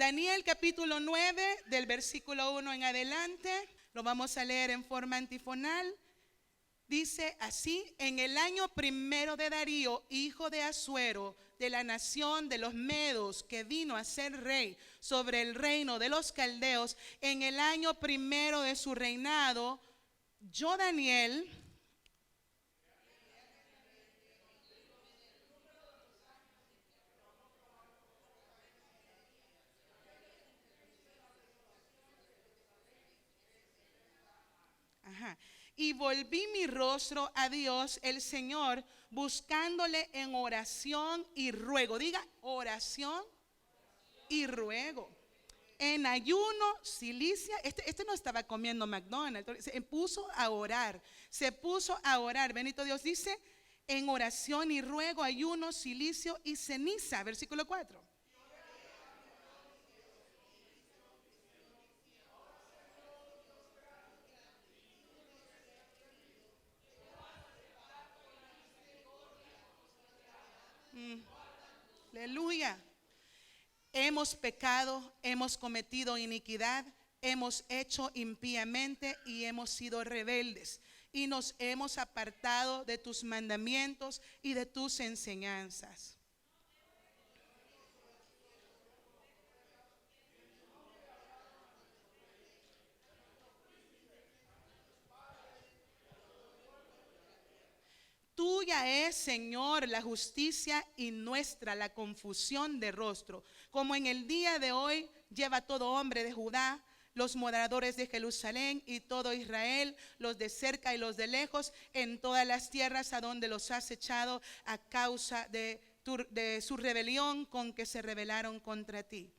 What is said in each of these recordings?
Daniel capítulo 9 del versículo 1 en adelante, lo vamos a leer en forma antifonal. Dice así: en el año primero de Darío, hijo de Asuero, de la nación de los Medos, que vino a ser rey sobre el reino de los caldeos, en el año primero de su reinado, yo, Daniel, y volví mi rostro a Dios el Señor, buscándole en oración y ruego. Diga, oración y ruego. En ayuno, cilicia. Este no estaba comiendo McDonald's, se puso a orar. Se puso a orar. Bendito Dios. Dice, en oración y ruego, ayuno, cilicio y ceniza. Versículo 4. Aleluya. Hemos pecado, hemos cometido iniquidad, hemos hecho impíamente y hemos sido rebeldes. Y nos hemos apartado de tus mandamientos y de tus enseñanzas. Tuya es, Señor, la justicia y nuestra la confusión de rostro. Como en el día de hoy lleva todo hombre de Judá, los moradores de Jerusalén y todo Israel, los de cerca y los de lejos, en todas las tierras a donde los has echado a causa de su rebelión con que se rebelaron contra ti.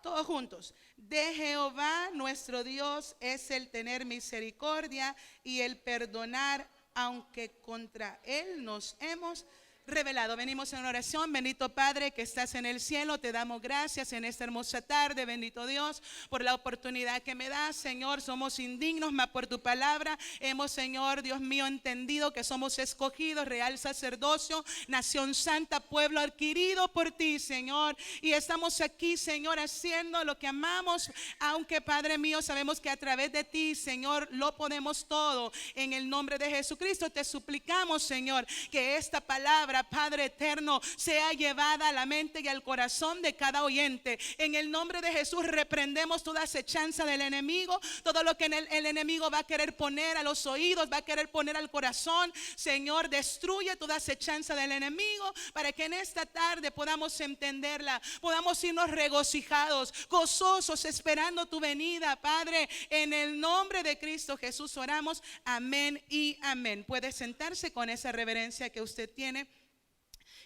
Todos juntos. De Jehová nuestro Dios es el tener misericordia y el perdonar, aunque contra él nos hemos revelado. Venimos en oración. Bendito Padre que estás en el cielo, te damos gracias en esta hermosa tarde, bendito Dios, por la oportunidad que me das, Señor. Somos indignos, mas por tu palabra hemos, Señor, Dios mío, entendido que somos escogidos, real sacerdocio, nación santa, pueblo adquirido por ti, Señor, y estamos aquí, Señor, haciendo lo que amamos, aunque, Padre mío, sabemos que a través de ti, Señor, lo podemos todo. En el nombre de Jesucristo te suplicamos, Señor, que esta palabra, Padre eterno, sea llevada a la mente y al corazón de cada oyente. En el nombre de Jesús reprendemos toda acechanza del enemigo, todo lo que el enemigo va a querer poner a los oídos, va a querer poner al corazón. Señor, destruye toda acechanza del enemigo para que en esta tarde podamos entenderla, podamos irnos regocijados, gozosos, esperando tu venida, Padre. En el nombre de Cristo Jesús oramos, amén y amén. Puede sentarse con esa reverencia que usted tiene.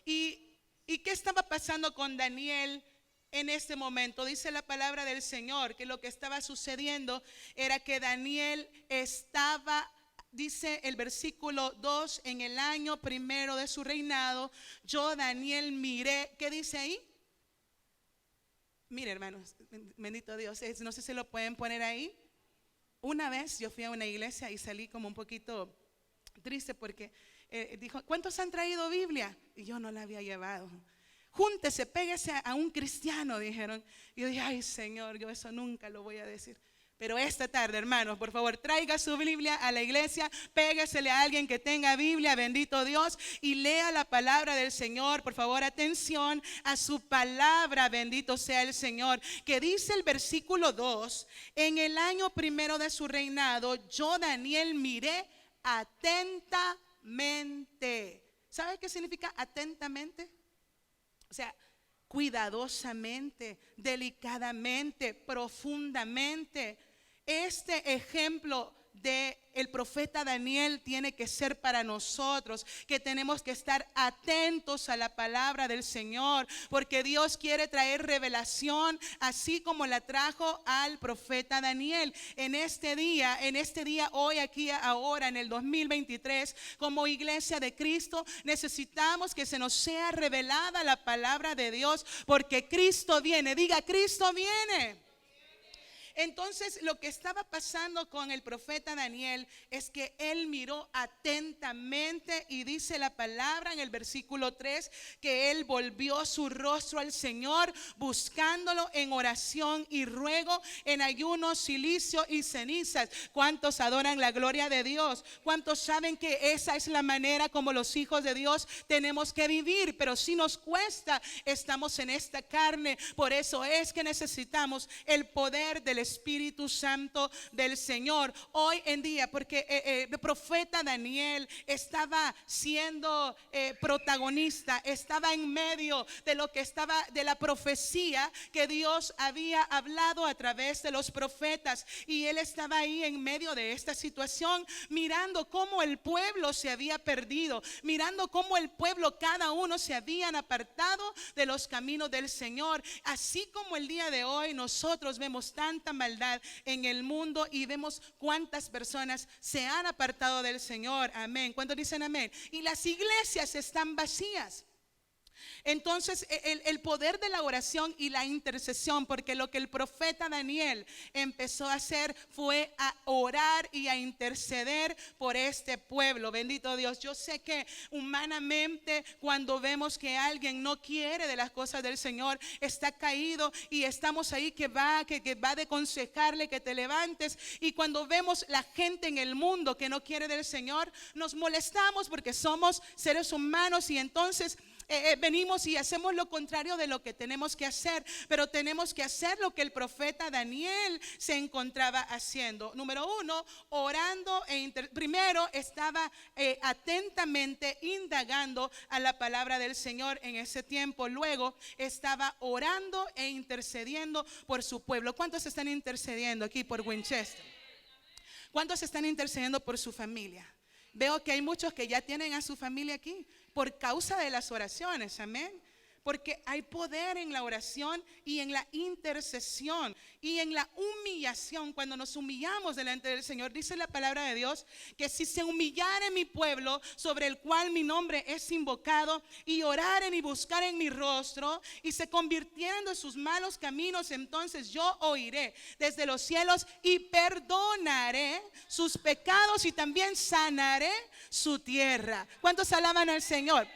¿Y qué estaba pasando con Daniel en este momento? Dice la palabra del Señor que lo que estaba sucediendo era que Daniel estaba, dice el versículo 2, en el año primero de su reinado, yo, Daniel, miré. ¿Qué dice ahí? Mire, hermanos, bendito Dios, no sé si lo pueden poner ahí. Una vez yo fui a una iglesia y salí como un poquito triste porque dijo, ¿cuántos han traído Biblia? Y yo no la había llevado. Júntese, péguese a un cristiano, dijeron. Y yo dije, ay Señor, yo eso nunca lo voy a decir. Pero esta tarde, hermanos, por favor, traiga su Biblia a la iglesia, péguesele a alguien que tenga Biblia, bendito Dios, y lea la palabra del Señor. Por favor, atención a su palabra, bendito sea el Señor, que dice el versículo 2, en el año primero de su reinado, yo, Daniel, miré atentamente. ¿Sabe qué significa atentamente? O sea, cuidadosamente, delicadamente, profundamente. Este ejemplo del profeta Daniel tiene que ser para nosotros, que tenemos que estar atentos a la palabra del Señor, porque Dios quiere traer revelación, así como la trajo al profeta Daniel. En este día, hoy, aquí, ahora, en el 2023, como iglesia de Cristo, necesitamos que se nos sea revelada la palabra de Dios, porque Cristo viene. Diga, Cristo viene. Entonces lo que estaba pasando con el profeta Daniel es que él miró atentamente y dice la palabra en el versículo 3 que él volvió su rostro al Señor buscándolo en oración y ruego, en ayuno, silicio y cenizas. ¿Cuántos adoran la gloria de Dios? ¿Cuántos saben que esa es la manera como los hijos de Dios tenemos que vivir? Pero si nos cuesta, estamos en esta carne. Por eso es que necesitamos el poder del Espíritu Santo del Señor hoy en día, porque el profeta Daniel estaba siendo protagonista, estaba en medio de lo que estaba, de la profecía que Dios había hablado a través de los profetas, y él estaba ahí en medio de esta situación, mirando cómo el pueblo se había perdido, mirando cómo el pueblo, cada uno se habían apartado de los caminos del Señor. Así como el día de hoy nosotros vemos tanta maldad en el mundo y vemos cuántas personas se han apartado del Señor. Amén. ¿Cuántos dicen amén? Y las iglesias están vacías. Entonces el poder de la oración y la intercesión, porque lo que el profeta Daniel empezó a hacer fue a orar y a interceder por este pueblo. Bendito Dios. Yo sé que humanamente cuando vemos que alguien no quiere de las cosas del Señor, está caído y estamos ahí que va de aconsejarle que te levantes, y cuando vemos la gente en el mundo que no quiere del Señor, nos molestamos porque somos seres humanos, y entonces venimos y hacemos lo contrario de lo que tenemos que hacer. Pero tenemos que hacer lo que el profeta Daniel se encontraba haciendo. Número uno, orando primero estaba atentamente indagando a la palabra del Señor en ese tiempo. Luego estaba orando e intercediendo por su pueblo. ¿Cuántos están intercediendo aquí por Winchester? ¿Cuántos están intercediendo por su familia? Veo que hay muchos que ya tienen a su familia aquí por causa de las oraciones. Amén. Porque hay poder en la oración y en la intercesión y en la humillación. Cuando nos humillamos delante del Señor, dice la palabra de Dios que si se humillare mi pueblo, sobre el cual mi nombre es invocado, y oraren y buscaren mi rostro y se convirtieran de sus malos caminos, entonces yo oiré desde los cielos y perdonaré sus pecados y también sanaré su tierra. ¿Cuántos alaban al Señor?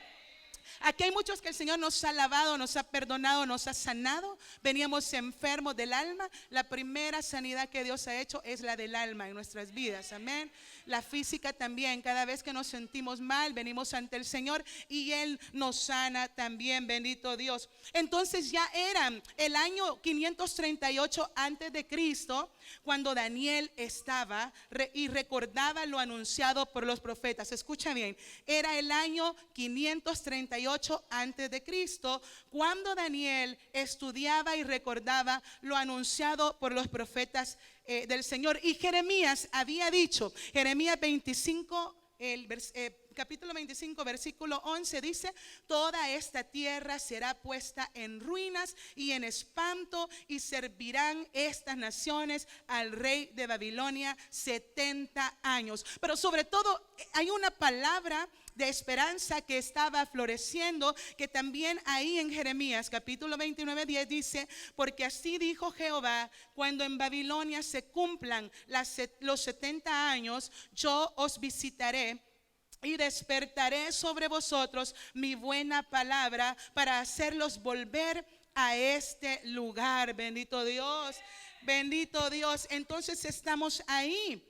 Aquí hay muchos que el Señor nos ha lavado, nos ha perdonado, nos ha sanado. Veníamos enfermos del alma. La primera sanidad que Dios ha hecho es la del alma en nuestras vidas. Amén. La física también. Cada vez que nos sentimos mal, venimos ante el Señor y Él nos sana también. Bendito Dios. Entonces ya era el año 538 antes de Cristo cuando Daniel estaba y recordaba lo anunciado por los profetas. Escucha bien. Era el año 538 antes de Cristo, cuando Daniel estudiaba y recordaba lo anunciado por los profetas del Señor. Y Jeremías había dicho, Jeremías 25, capítulo 25, versículo 11 dice: toda esta tierra será puesta en ruinas y en espanto, y servirán estas naciones al rey de Babilonia 70 años. Pero sobre todo hay una palabra de esperanza que estaba floreciendo, que también ahí en Jeremías capítulo 29, 10 dice: porque así dijo Jehová, cuando en Babilonia se cumplan los 70 años, yo os visitaré y despertaré sobre vosotros mi buena palabra para hacerlos volver a este lugar. Bendito Dios, bendito Dios. Entonces estamos ahí.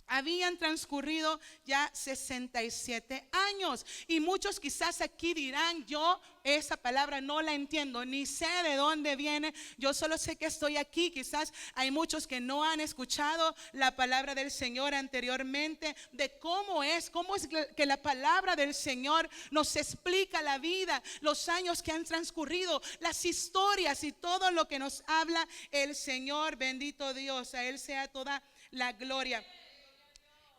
Habían transcurrido ya 67 años. Y muchos quizás aquí dirán: yo esa palabra no la entiendo, ni sé de dónde viene. Yo solo sé que estoy aquí. Quizás hay muchos que no han escuchado la palabra del Señor anteriormente, de cómo es que la palabra del Señor nos explica la vida, los años que han transcurrido, las historias y todo lo que nos habla el Señor. Bendito Dios, a Él sea toda la gloria.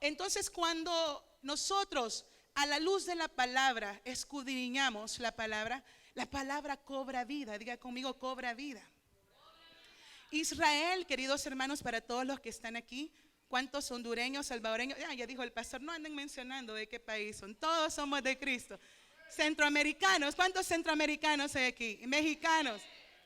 Entonces, cuando nosotros a la luz de la palabra escudriñamos la palabra cobra vida. Diga conmigo: cobra vida. Israel, queridos hermanos, para todos los que están aquí, ¿cuántos hondureños, salvadoreños? Ya dijo el pastor, no anden mencionando de qué país son. Todos somos de Cristo. Centroamericanos, ¿cuántos centroamericanos hay aquí? Mexicanos.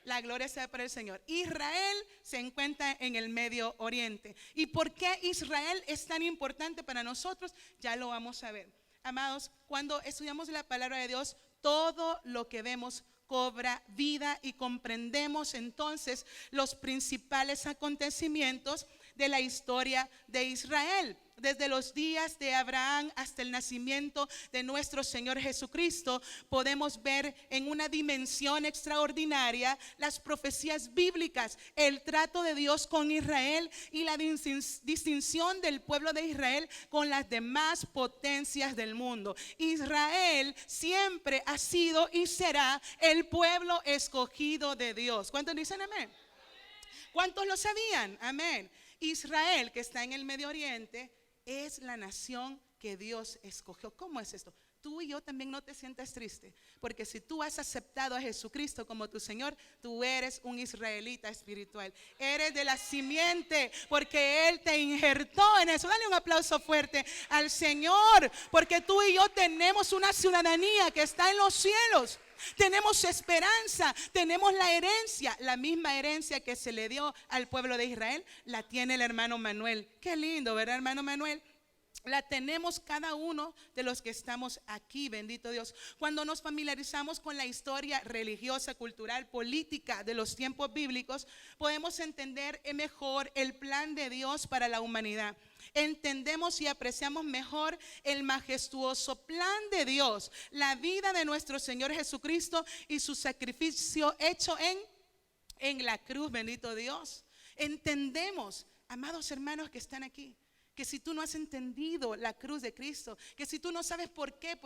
La gloria sea para el Señor. Israel se encuentra en el Medio Oriente. ¿Y por qué Israel es tan importante para nosotros? Ya lo vamos a ver. Amados, cuando estudiamos la palabra de Dios, todo lo que vemos cobra vida y comprendemos entonces los principales acontecimientos de la historia de Israel. Desde los días de Abraham hasta el nacimiento de nuestro Señor Jesucristo, podemos ver en una dimensión extraordinaria las profecías bíblicas, el trato de Dios con Israel y la distinción del pueblo de Israel con las demás potencias del mundo. Israel siempre ha sido y será el pueblo escogido de Dios. ¿Cuántos dicen amén? ¿Cuántos lo sabían? Amén. Israel, que está en el Medio Oriente, es la nación que Dios escogió. ¿Cómo es esto? Tú y yo también no te sientas triste, porque si tú has aceptado a Jesucristo como tu Señor, tú eres un israelita espiritual. Eres de la simiente, porque Él te injertó en eso. Dale un aplauso fuerte al Señor, porque tú y yo tenemos una ciudadanía que está en los cielos. Tenemos esperanza, tenemos la herencia, la misma herencia que se le dio al pueblo de Israel, la tiene el hermano Manuel. Qué lindo, ¿verdad, hermano Manuel? La tenemos cada uno de los que estamos aquí, bendito Dios. Cuando nos familiarizamos con la historia religiosa, cultural, política de los tiempos bíblicos, podemos entender mejor el plan de Dios para la humanidad. Entendemos y apreciamos mejor el majestuoso plan de Dios, la vida de nuestro Señor Jesucristo y su sacrificio hecho en la cruz, bendito Dios. Entendemos, amados hermanos que están aquí, que si tú no has entendido la cruz de Cristo, que si tú no sabes por qué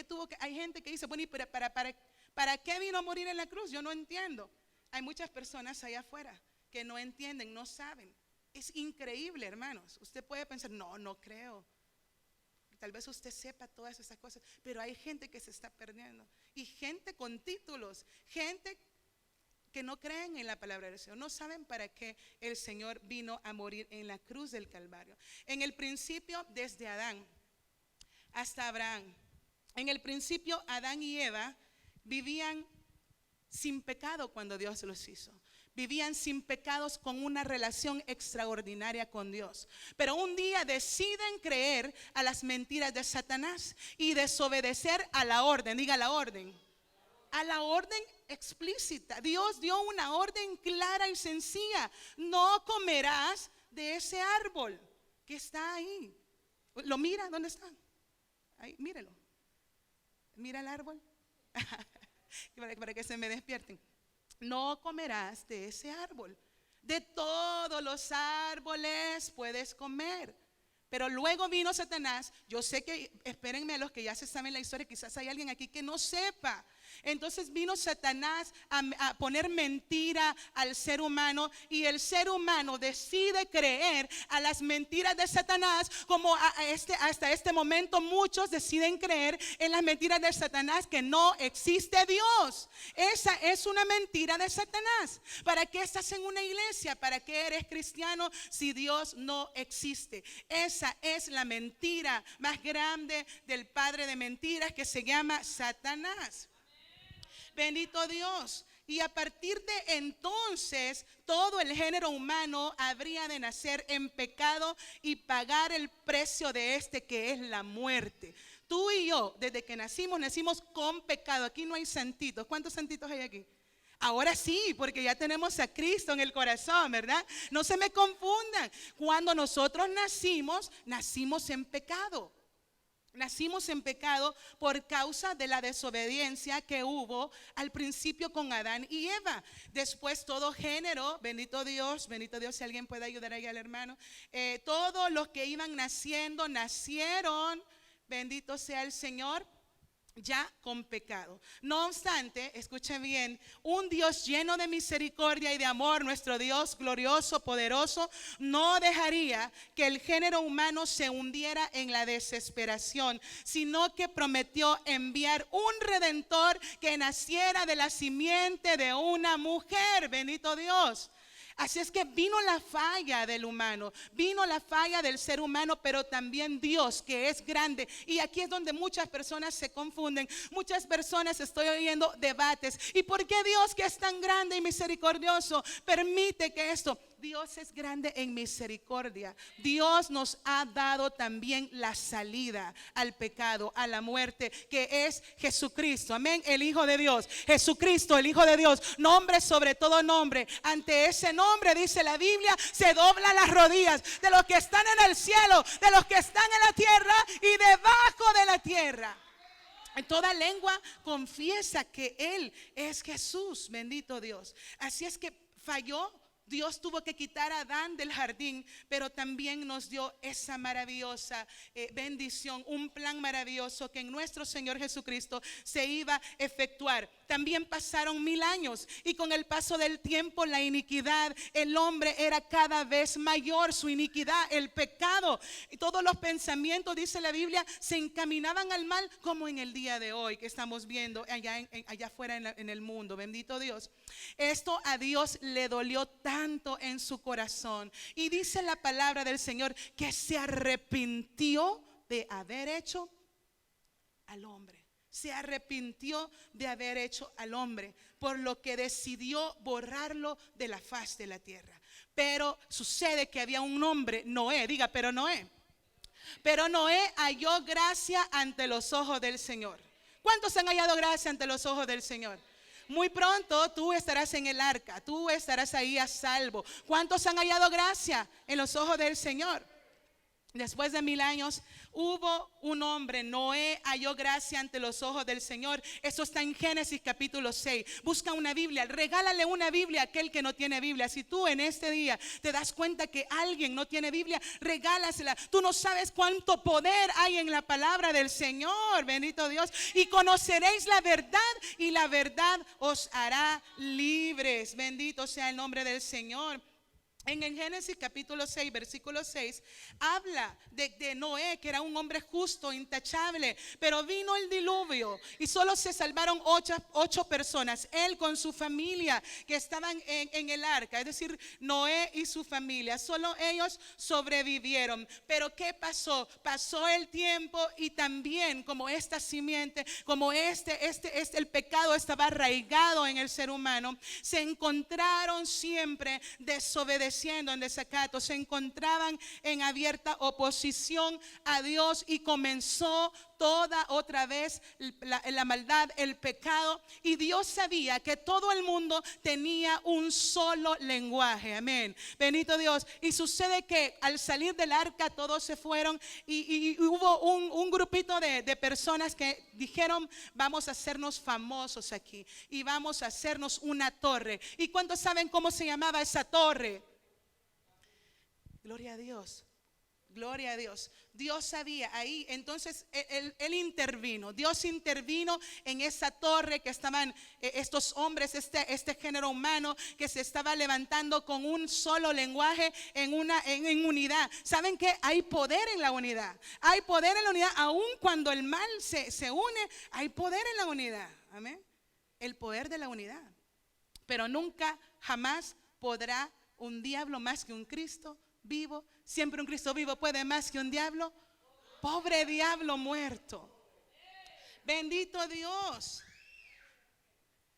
tuvo que, hay gente que dice, bueno, ¿y para qué vino a morir en la cruz? Yo no entiendo. Hay muchas personas allá afuera que no entienden, no saben. Es increíble, hermanos. Usted puede pensar, no creo. Tal vez usted sepa todas esas cosas, pero hay gente que se está perdiendo. Y gente con títulos, gente que no creen en la palabra del Señor, no saben para qué el Señor vino a morir en la cruz del Calvario. En el principio, desde Adán hasta Abraham, en el principio Adán y Eva vivían sin pecado cuando Dios los hizo. Vivían sin pecados con una relación extraordinaria con Dios. Pero un día deciden creer a las mentiras de Satanás y desobedecer a la orden. Diga la orden. A la orden explícita. Dios dio una orden clara y sencilla. No comerás de ese árbol que está ahí. ¿Lo mira? ¿Dónde está? Ahí, mírelo. Mira el árbol. para que se me despierten. No comerás de ese árbol. De todos los árboles puedes comer. Pero luego vino Satanás. Yo sé que, espérenme, los que ya se saben la historia, quizás hay alguien aquí que no sepa. Entonces vino Satanás a poner mentira al ser humano, y el ser humano decide creer a las mentiras de Satanás, como hasta este momento muchos deciden creer en las mentiras de Satanás, que no existe Dios. Esa es una mentira de Satanás. ¿Para qué estás en una iglesia? ¿Para qué eres cristiano si Dios no existe? Esa es la mentira más grande del padre de mentiras, que se llama Satanás. Bendito Dios. Y a partir de entonces, todo el género humano habría de nacer en pecado y pagar el precio de este, que es la muerte. Tú y yo, desde que nacimos con pecado. Aquí no hay santitos. ¿Cuántos santitos hay aquí? Ahora sí, porque ya tenemos a Cristo en el corazón, ¿verdad? No se me confundan. Cuando nosotros nacimos en pecado. Nacimos en pecado por causa de la desobediencia que hubo al principio con Adán y Eva. Después todo género, bendito Dios, si alguien puede ayudar ahí al hermano. Todos los que iban nacieron, bendito sea el Señor, ya con pecado. No obstante, escuchen bien, un Dios lleno de misericordia y de amor, nuestro Dios glorioso, poderoso, no dejaría que el género humano se hundiera en la desesperación, sino que prometió enviar un redentor que naciera de la simiente de una mujer. Bendito Dios. Así es que vino la falla del humano, vino la falla del ser humano, pero también Dios, que es grande. Y aquí es donde muchas personas se confunden. Muchas personas estoy oyendo debates. ¿Y por qué Dios, que es tan grande y misericordioso, permite que esto? Dios es grande en misericordia. Dios nos ha dado también la salida al pecado, a la muerte, que es Jesucristo. Amén, el Hijo de Dios. Jesucristo, el Hijo de Dios. Nombre sobre todo nombre. Ante ese nombre, dice la Biblia, se doblan las rodillas de los que están en el cielo, de los que están en la tierra y debajo de la tierra. En toda lengua confiesa que Él es Jesús. Bendito Dios. Así es que falló. Dios tuvo que quitar a Adán del jardín, pero también nos dio esa maravillosa bendición, un plan maravilloso que en nuestro Señor Jesucristo se iba a efectuar. También pasaron 1000 años y con el paso del tiempo la iniquidad, el hombre era cada vez mayor, su iniquidad, el pecado y todos los pensamientos, dice la Biblia, se encaminaban al mal, como en el día de hoy que estamos viendo allá afuera en el mundo. Bendito Dios. Esto a Dios le dolió tanto en su corazón, y dice la palabra del Señor que se arrepintió de haber hecho al hombre. Se arrepintió de haber hecho al hombre, por lo que decidió borrarlo de la faz de la tierra. Pero sucede que había un hombre, Noé, diga, pero Noé halló gracia ante los ojos del Señor. ¿Cuántos han hallado gracia ante los ojos del Señor? Muy pronto tú estarás en el arca, tú estarás ahí a salvo. ¿Cuántos han hallado gracia en los ojos del Señor? Después de 1000 años hubo un hombre, Noé, halló gracia ante los ojos del Señor. Eso está en Génesis capítulo 6. Busca una Biblia, regálale una Biblia a aquel que no tiene Biblia. Si tú en este día te das cuenta que alguien no tiene Biblia, regálasela. Tú no sabes cuánto poder hay en la palabra del Señor, bendito Dios. Y conoceréis la verdad, y la verdad os hará libres. Bendito sea el nombre del Señor. En el Génesis capítulo 6, versículo 6, habla de Noé, que era un hombre justo, intachable, pero vino el diluvio y solo se salvaron 8 personas, él con su familia que estaban en el arca, es decir, Noé y su familia, solo ellos sobrevivieron. Pero ¿qué pasó? Pasó el tiempo y también como esta simiente, como el pecado estaba arraigado en el ser humano, se encontraron siempre desobedeciendo, en desacato, se encontraban en abierta oposición a Dios, y comenzó toda otra vez la maldad, el pecado. Y Dios sabía que todo el mundo tenía un solo lenguaje. Amén, bendito Dios. Y sucede que al salir del arca todos se fueron, y hubo un grupito de personas que dijeron: vamos a hacernos famosos aquí y vamos a hacernos una torre. ¿Y cuántos saben cómo se llamaba esa torre? Gloria a Dios, gloria a Dios. Dios sabía ahí, entonces él intervino. Dios intervino en esa torre que estaban estos hombres, este género humano que se estaba levantando con un solo lenguaje, en unidad. ¿Saben qué? Hay poder en la unidad. Hay poder en la unidad, aun cuando el mal se une, hay poder en la unidad. Amén. El poder de la unidad. Pero nunca, jamás podrá un diablo más que un Cristo vivo. Siempre un Cristo vivo puede más que un diablo. Pobre diablo muerto. Bendito Dios.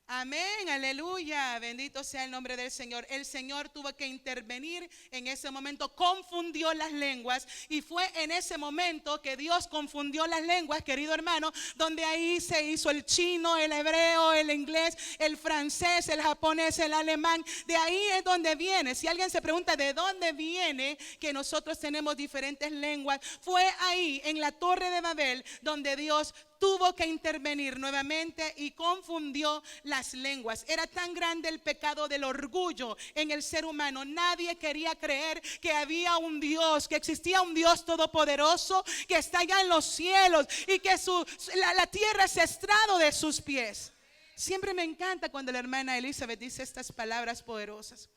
Amén, aleluya, bendito sea el nombre del Señor. El Señor tuvo que intervenir en ese momento, confundió las lenguas, y fue en ese momento que Dios confundió las lenguas, querido hermano, donde ahí se hizo el chino, el hebreo, el inglés, el francés, el japonés, el alemán. De ahí es donde viene. Si alguien se pregunta de dónde viene que nosotros tenemos diferentes lenguas, fue ahí en la Torre de Babel donde Dios tuvo que intervenir nuevamente y confundió las lenguas. Era tan grande el pecado del orgullo en el ser humano. Nadie quería creer que había un Dios, que existía un Dios todopoderoso que está allá en los cielos y que la tierra es estrado de sus pies. Siempre me encanta cuando la hermana Elizabeth dice estas palabras poderosas.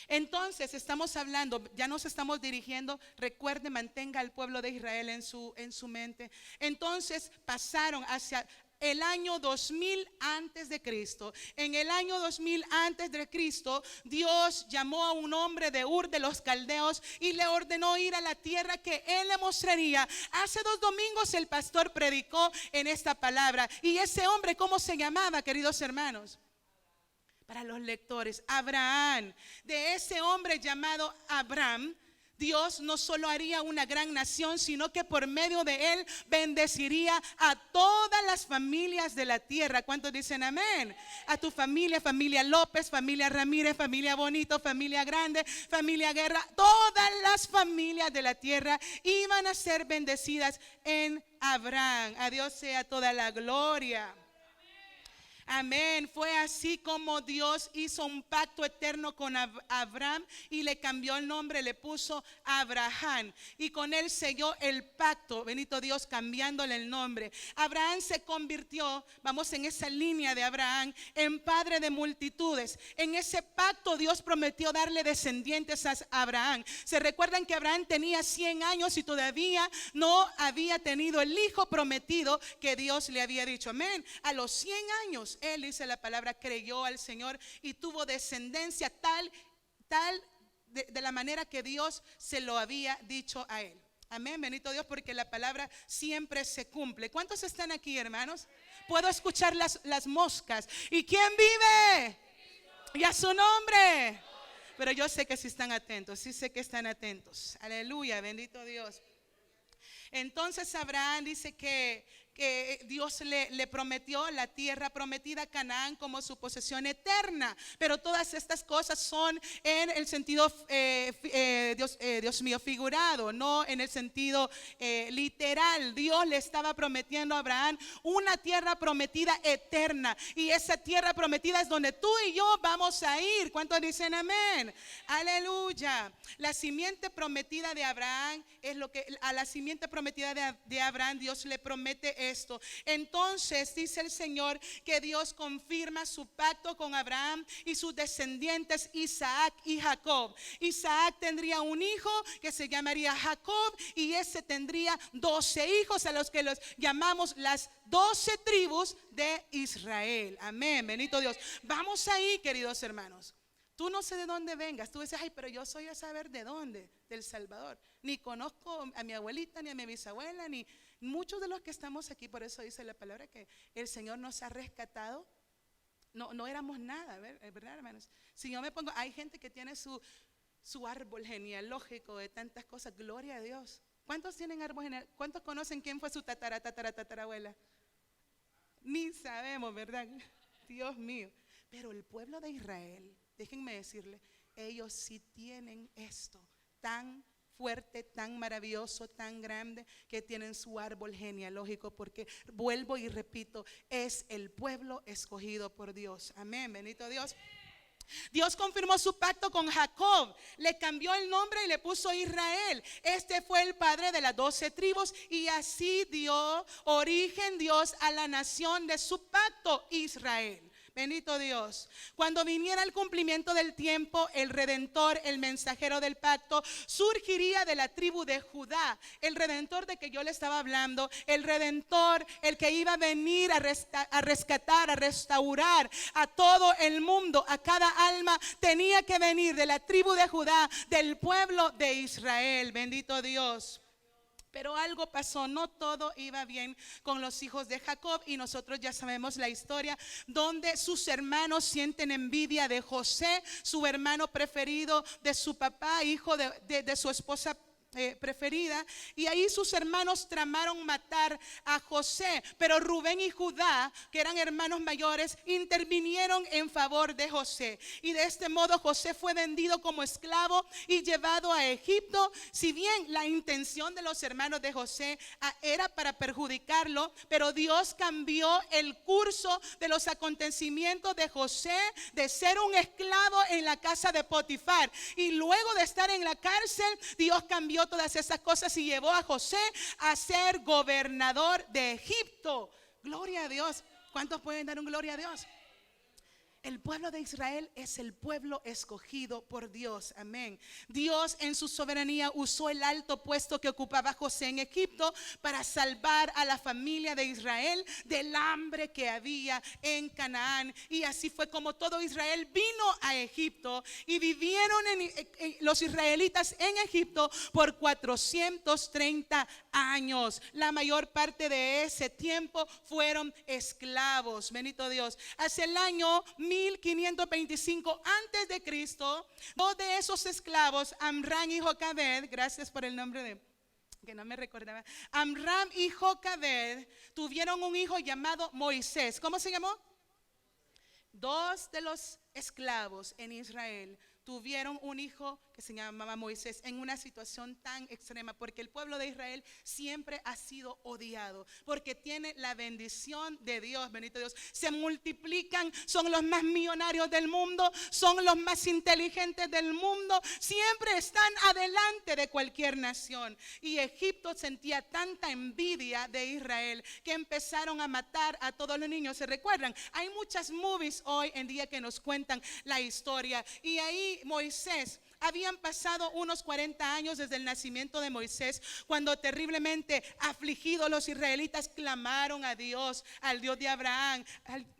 Entonces estamos hablando, ya nos estamos dirigiendo, recuerde, mantenga al pueblo de Israel en su mente. Entonces pasaron el año 2000 antes de Cristo. En el año 2000 antes de Cristo, Dios llamó a un hombre de Ur de los Caldeos y le ordenó ir a la tierra que él le mostraría. Hace 2 domingos el pastor predicó en esta palabra. Y ese hombre, ¿cómo se llamaba, queridos hermanos? Para los lectores, Abraham. De ese hombre llamado Abraham, Dios no solo haría una gran nación, sino que por medio de él bendeciría a todas las familias de la tierra. ¿Cuántos dicen amén? A tu familia, familia López, familia Ramírez, familia Bonito, familia Grande, familia Guerra. Todas las familias de la tierra iban a ser bendecidas en Abraham. A Dios sea toda la gloria. Amén. Fue así como Dios hizo un pacto eterno con Abraham y le cambió el nombre, le puso Abraham. Y con él selló el pacto, bendito Dios, cambiándole el nombre. Abraham se convirtió, vamos en esa línea de Abraham, en padre de multitudes. En ese pacto Dios prometió darle descendientes a Abraham. Se recuerdan que Abraham tenía 100 años y todavía no había tenido el hijo prometido que Dios le había dicho. Amén. A los 100 años él, dice la palabra, creyó al Señor y tuvo descendencia tal de la manera que Dios se lo había dicho a él. Amén, bendito Dios, porque la palabra siempre se cumple. ¿Cuántos están aquí, hermanos? Puedo escuchar las moscas. ¿Y quién vive? Y a su nombre. Pero yo sé que sí están atentos, sí sé que están atentos. Aleluya, bendito Dios. Entonces Abraham dice que Dios le prometió la tierra prometida, Canaán, como su posesión eterna. Pero todas estas cosas son en el sentido, Dios mío, figurado, no en el sentido literal. Dios le estaba prometiendo a Abraham una tierra prometida eterna. Y esa tierra prometida es donde tú y yo vamos a ir. ¿Cuántos dicen amén? Aleluya. La simiente prometida de Abraham es lo que a la simiente prometida de Abraham Dios le promete esto. Entonces dice el Señor que Dios confirma su pacto con Abraham y sus descendientes Isaac y Jacob. Isaac tendría un hijo que se llamaría Jacob y ese tendría 12 hijos a los que los llamamos las 12 tribus de Israel. Amén, bendito Dios. Vamos ahí, queridos hermanos. Tú no sé de dónde vengas. Tú dices, ay, pero yo soy a saber de dónde, del Salvador. Ni conozco a mi abuelita, ni a mi bisabuela, ni muchos de los que estamos aquí. Por eso dice la palabra que el Señor nos ha rescatado. No éramos nada, ¿verdad, hermanos? Si yo me pongo, hay gente que tiene su árbol genealógico de tantas cosas. Gloria a Dios. ¿Cuántos tienen árbol genealógico? ¿Cuántos conocen quién fue su tatarabuela? Ni sabemos, ¿verdad? Dios mío. Pero el pueblo de Israel, déjenme decirle, ellos sí tienen esto tan fuerte, tan maravilloso, tan grande, que tienen su árbol genealógico, porque vuelvo y repito, es el pueblo escogido por Dios. Amén, bendito Dios. Dios confirmó su pacto con Jacob, le cambió el nombre y le puso Israel. Este fue el padre de las 12 tribus y así dio origen Dios a la nación de su pacto, Israel. Bendito Dios. Cuando viniera el cumplimiento del tiempo, el Redentor, el mensajero del pacto, surgiría de la tribu de Judá. El Redentor de que yo le estaba hablando, el Redentor, el que iba a venir a rescatar, a restaurar a todo el mundo, a cada alma, tenía que venir de la tribu de Judá, del pueblo de Israel. Bendito Dios. Pero algo pasó, no todo iba bien con los hijos de Jacob y nosotros ya sabemos la historia donde sus hermanos sienten envidia de José, su hermano preferido de su papá, hijo de su esposa preferida, y ahí sus hermanos tramaron matar a José, pero Rubén y Judá, que eran hermanos mayores, intervinieron en favor de José, y de este modo José fue vendido como esclavo y llevado a Egipto. Si bien la intención de los hermanos de José era para perjudicarlo, pero Dios cambió el curso de los acontecimientos de José, de ser un esclavo en la casa de Potifar, y luego de estar en la cárcel, Dios cambió todas esas cosas y llevó a José a ser gobernador de Egipto. Gloria a Dios. ¿Cuántos pueden dar un gloria a Dios? El pueblo de Israel es el pueblo escogido por Dios, amén. Dios en su soberanía usó el alto puesto que ocupaba José en Egipto para salvar a la familia de Israel del hambre que había en Canaán. Y así fue como todo Israel vino a Egipto y vivieron los israelitas en Egipto por 430 años. La mayor parte de ese tiempo fueron esclavos, bendito Dios. Hacia el año 1525 antes de Cristo, dos de esos esclavos, Amram y Jocabed, gracias por el nombre de que no me recordaba, Amram y Jocabed tuvieron un hijo llamado Moisés. ¿Cómo se llamó? Dos de los esclavos en Israel tuvieron un hijo que se llamaba Moisés en una situación tan extrema, porque el pueblo de Israel siempre ha sido odiado, porque tiene la bendición de Dios, bendito Dios. Se multiplican, son los más millonarios del mundo, son los más inteligentes del mundo, siempre están adelante de cualquier nación. Y Egipto sentía tanta envidia de Israel que empezaron a matar a todos los niños. ¿Se recuerdan? Hay muchas movies hoy en día que nos cuentan la historia. Y ahí Moisés, habían pasado unos 40 años desde el nacimiento de Moisés, cuando terriblemente afligidos los israelitas clamaron a Dios, al Dios de Abraham,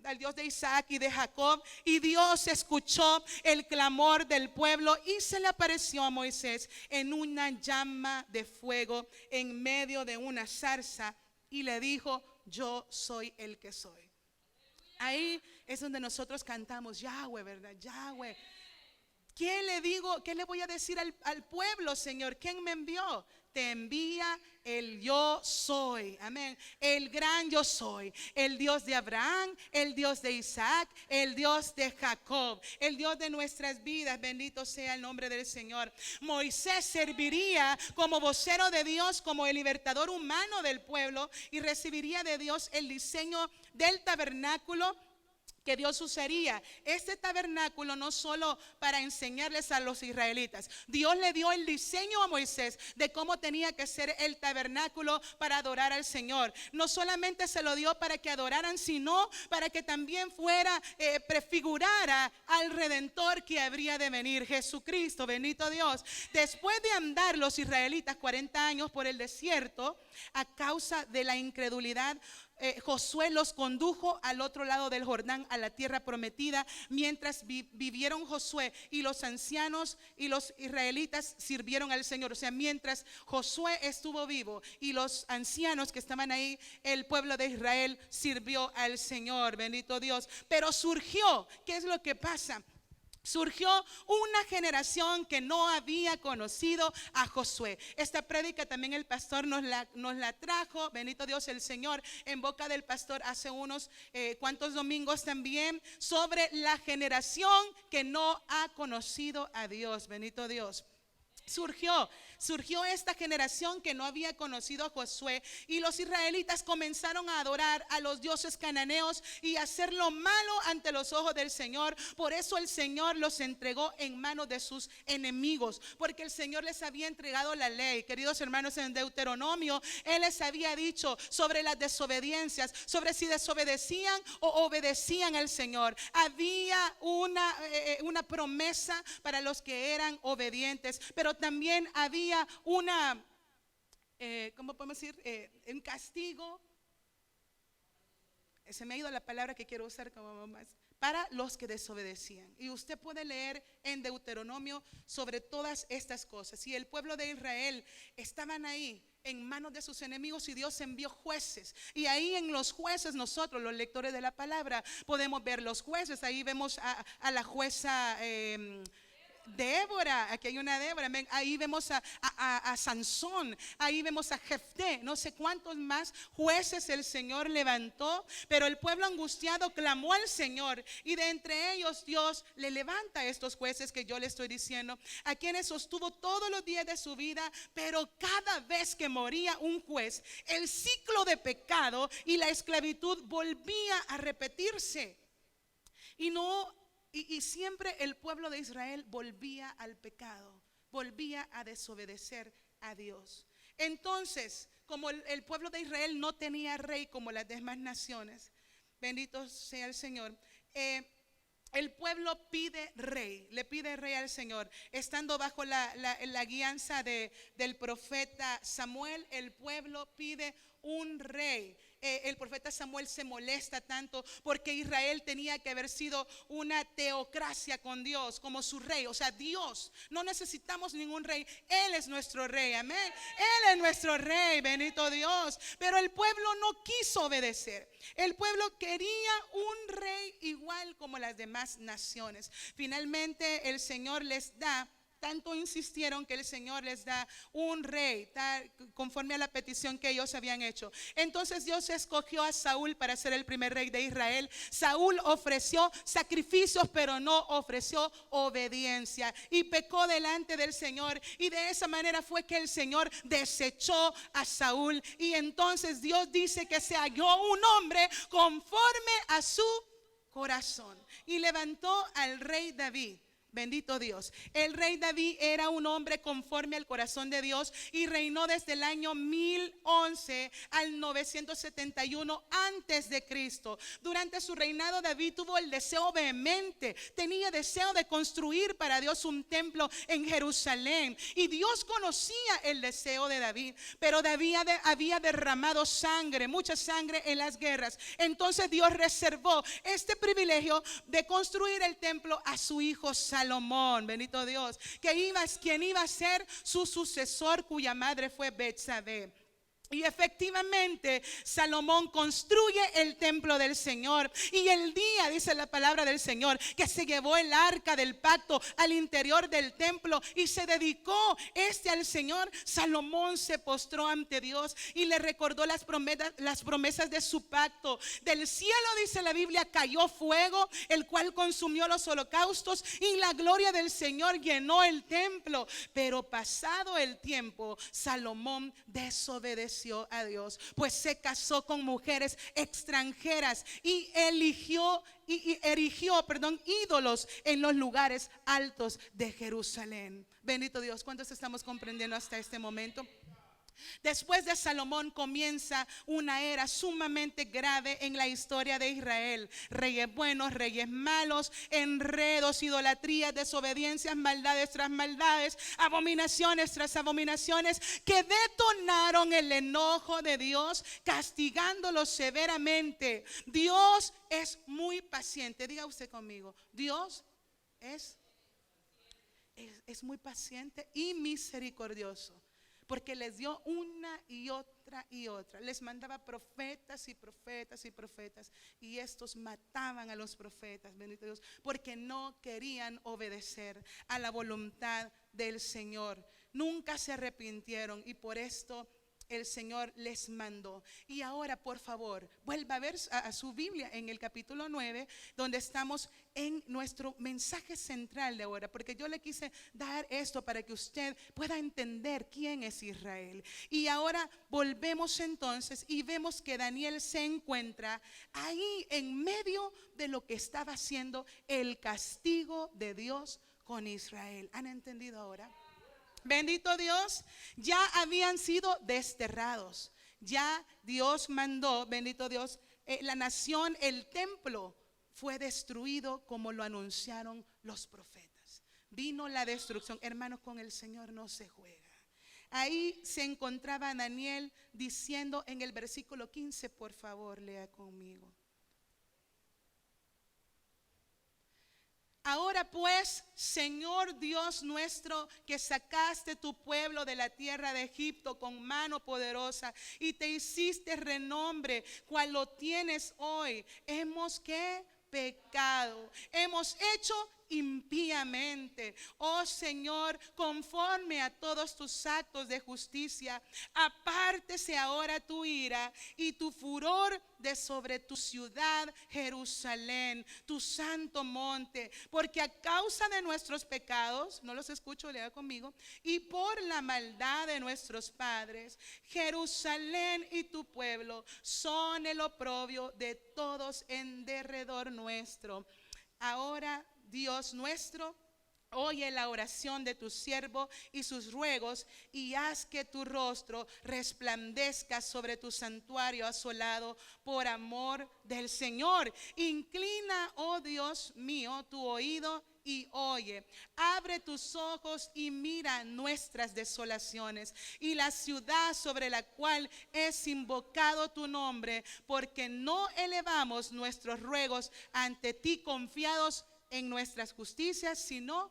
al Dios de Isaac y de Jacob. Y Dios escuchó el clamor del pueblo y se le apareció a Moisés en una llama de fuego en medio de una zarza y le dijo: yo soy el que soy. Ahí es donde nosotros cantamos Yahweh, ¿verdad? Yahweh. ¿Qué le digo? ¿Qué le voy a decir al pueblo, Señor? ¿Quién me envió? Te envía el yo soy, amén. El gran yo soy, el Dios de Abraham, el Dios de Isaac, el Dios de Jacob, el Dios de nuestras vidas. Bendito sea el nombre del Señor. Moisés serviría como vocero de Dios, como el libertador humano del pueblo, y recibiría de Dios el diseño del tabernáculo que Dios usaría. Este tabernáculo no solo para enseñarles a los israelitas. Dios le dio el diseño a Moisés de cómo tenía que ser el tabernáculo para adorar al Señor. No solamente se lo dio para que adoraran, sino para que también fuera, prefigurara al Redentor que habría de venir, Jesucristo, bendito Dios. Después de andar los israelitas 40 años por el desierto, a causa de la incredulidad, Josué los condujo al otro lado del Jordán, a la tierra prometida. Mientras vivieron Josué y los ancianos y los israelitas sirvieron al Señor. O sea, mientras Josué estuvo vivo y los ancianos que estaban ahí, el pueblo de Israel sirvió al Señor, bendito Dios. Pero surgió, ¿qué es lo que pasa? Surgió una generación que no había conocido a Josué. Esta prédica también el pastor nos la trajo, bendito Dios el Señor, en boca del pastor hace unos cuantos domingos también, sobre la generación que no ha conocido a Dios, bendito Dios. Surgió esta generación que no había conocido a Josué, y los israelitas comenzaron a adorar a los dioses cananeos y a hacer lo malo ante los ojos del Señor. Por eso el Señor los entregó en manos de sus enemigos, porque el Señor les había entregado la ley. Queridos hermanos, en Deuteronomio Él les había dicho sobre las desobediencias, sobre si desobedecían o obedecían al Señor. Había una promesa para los que eran obedientes, pero también había ¿cómo podemos decir? Un castigo. Se me ha ido la palabra que quiero usar como más, para los que desobedecían. Y usted puede leer en Deuteronomio sobre todas estas cosas. Y el pueblo de Israel estaban ahí en manos de sus enemigos, y Dios envió jueces. Y ahí en los jueces, nosotros los lectores de la palabra podemos ver los jueces. Ahí vemos a la jueza Débora, aquí hay una Débora, ahí vemos a Sansón, ahí vemos a Jefté, no sé cuántos más jueces el Señor levantó. Pero el pueblo angustiado clamó al Señor, y de entre ellos Dios le levanta a estos jueces que yo le estoy diciendo, a quienes sostuvo todos los días de su vida. Pero cada vez que moría un juez, el ciclo de pecado y la esclavitud volvía a repetirse. Y siempre el pueblo de Israel volvía al pecado, volvía a desobedecer a Dios. Entonces, como el pueblo de Israel no tenía rey como las demás naciones, bendito sea el Señor, el pueblo pide rey, le pide rey al Señor. Estando bajo la guianza del profeta Samuel, el pueblo pide un rey. El profeta Samuel se molesta tanto porque Israel tenía que haber sido una teocracia con Dios como su rey. O sea, Dios, no necesitamos ningún rey, Él es nuestro rey, amén. Él es nuestro rey, bendito Dios. Pero el pueblo no quiso obedecer. El pueblo quería un rey igual como las demás naciones. Finalmente el Señor les da, tanto insistieron que el Señor les da un rey, conforme a la petición que ellos habían hecho. Entonces Dios escogió a Saúl para ser el primer rey de Israel. Saúl ofreció sacrificios, pero no ofreció obediencia, y pecó delante del Señor, y de esa manera fue que el Señor desechó a Saúl. Y entonces Dios dice que se halló un hombre conforme a su corazón, y levantó al rey David. Bendito Dios. El rey David era un hombre conforme al corazón de Dios y reinó desde el año 1011 al 971 antes de Cristo. Durante su reinado, David tuvo el deseo vehemente, tenía deseo de construir para Dios un templo en Jerusalén, y Dios conocía el deseo de David, pero David había derramado sangre, mucha sangre en las guerras. Entonces Dios reservó este privilegio de construir el templo a su hijo Salomón, bendito Dios, quien iba a ser su sucesor, cuya madre fue Betsabé. Y efectivamente Salomón construye el templo del Señor. Y el día, dice la palabra del Señor, que se llevó el arca del pacto al interior del templo y se dedicó al Señor, Salomón se postró ante Dios y le recordó las promesas de su pacto. Del cielo, dice la Biblia, cayó fuego, el cual consumió los holocaustos, y la gloria del Señor llenó el templo. Pero pasado el tiempo, Salomón desobedeció a Dios, pues se casó con mujeres extranjeras y erigió ídolos en los lugares altos de Jerusalén. Bendito Dios, ¿cuántos estamos comprendiendo hasta este momento? Después de Salomón comienza una era sumamente grave en la historia de Israel. Reyes buenos, reyes malos, enredos, idolatrías, desobediencias, maldades tras maldades, abominaciones tras abominaciones, que detonaron el enojo de Dios, castigándolos severamente. Dios es muy paciente. Diga usted conmigo, Dios es muy paciente y misericordioso, porque les dio una y otra y otra. Les mandaba profetas y profetas y profetas, y estos mataban a los profetas, bendito Dios, porque no querían obedecer a la voluntad del Señor. Nunca se arrepintieron, y por esto el Señor les mandó. Y ahora, por favor, vuelva a ver a su Biblia en el capítulo 9, donde estamos en nuestro mensaje central de ahora, porque yo le quise dar esto para que usted pueda entender quién es Israel. Y ahora volvemos entonces y vemos que Daniel se encuentra ahí en medio de lo que estaba haciendo el castigo de Dios con Israel. ¿Han entendido ahora? Bendito Dios, ya habían sido desterrados. Ya Dios mandó, bendito Dios, la nación, el templo fue destruido como lo anunciaron los profetas. Vino la destrucción. Hermanos, con el Señor no se juega. Ahí se encontraba Daniel diciendo en el versículo 15, por favor, lea conmigo. Ahora pues, Señor Dios nuestro, que sacaste tu pueblo de la tierra de Egipto con mano poderosa y te hiciste renombre, cual lo tienes hoy, hemos que pecado, hemos hecho impíamente. Oh Señor, conforme a todos tus actos de justicia, apártese ahora tu ira y tu furor de sobre tu ciudad Jerusalén, tu santo monte, porque a causa de nuestros pecados, no los escucho, lea conmigo, y por la maldad de nuestros padres, Jerusalén y tu pueblo son el oprobio de todos en derredor nuestro. Ahora, Dios nuestro, Oye la oración de tu siervo y sus ruegos, y haz que tu rostro resplandezca sobre tu santuario asolado por amor del Señor. Inclina, oh Dios mío, tu oído y oye. Abre tus ojos y mira nuestras desolaciones y la ciudad sobre la cual es invocado tu nombre, porque no elevamos nuestros ruegos ante ti confiados en nuestras justicias, sino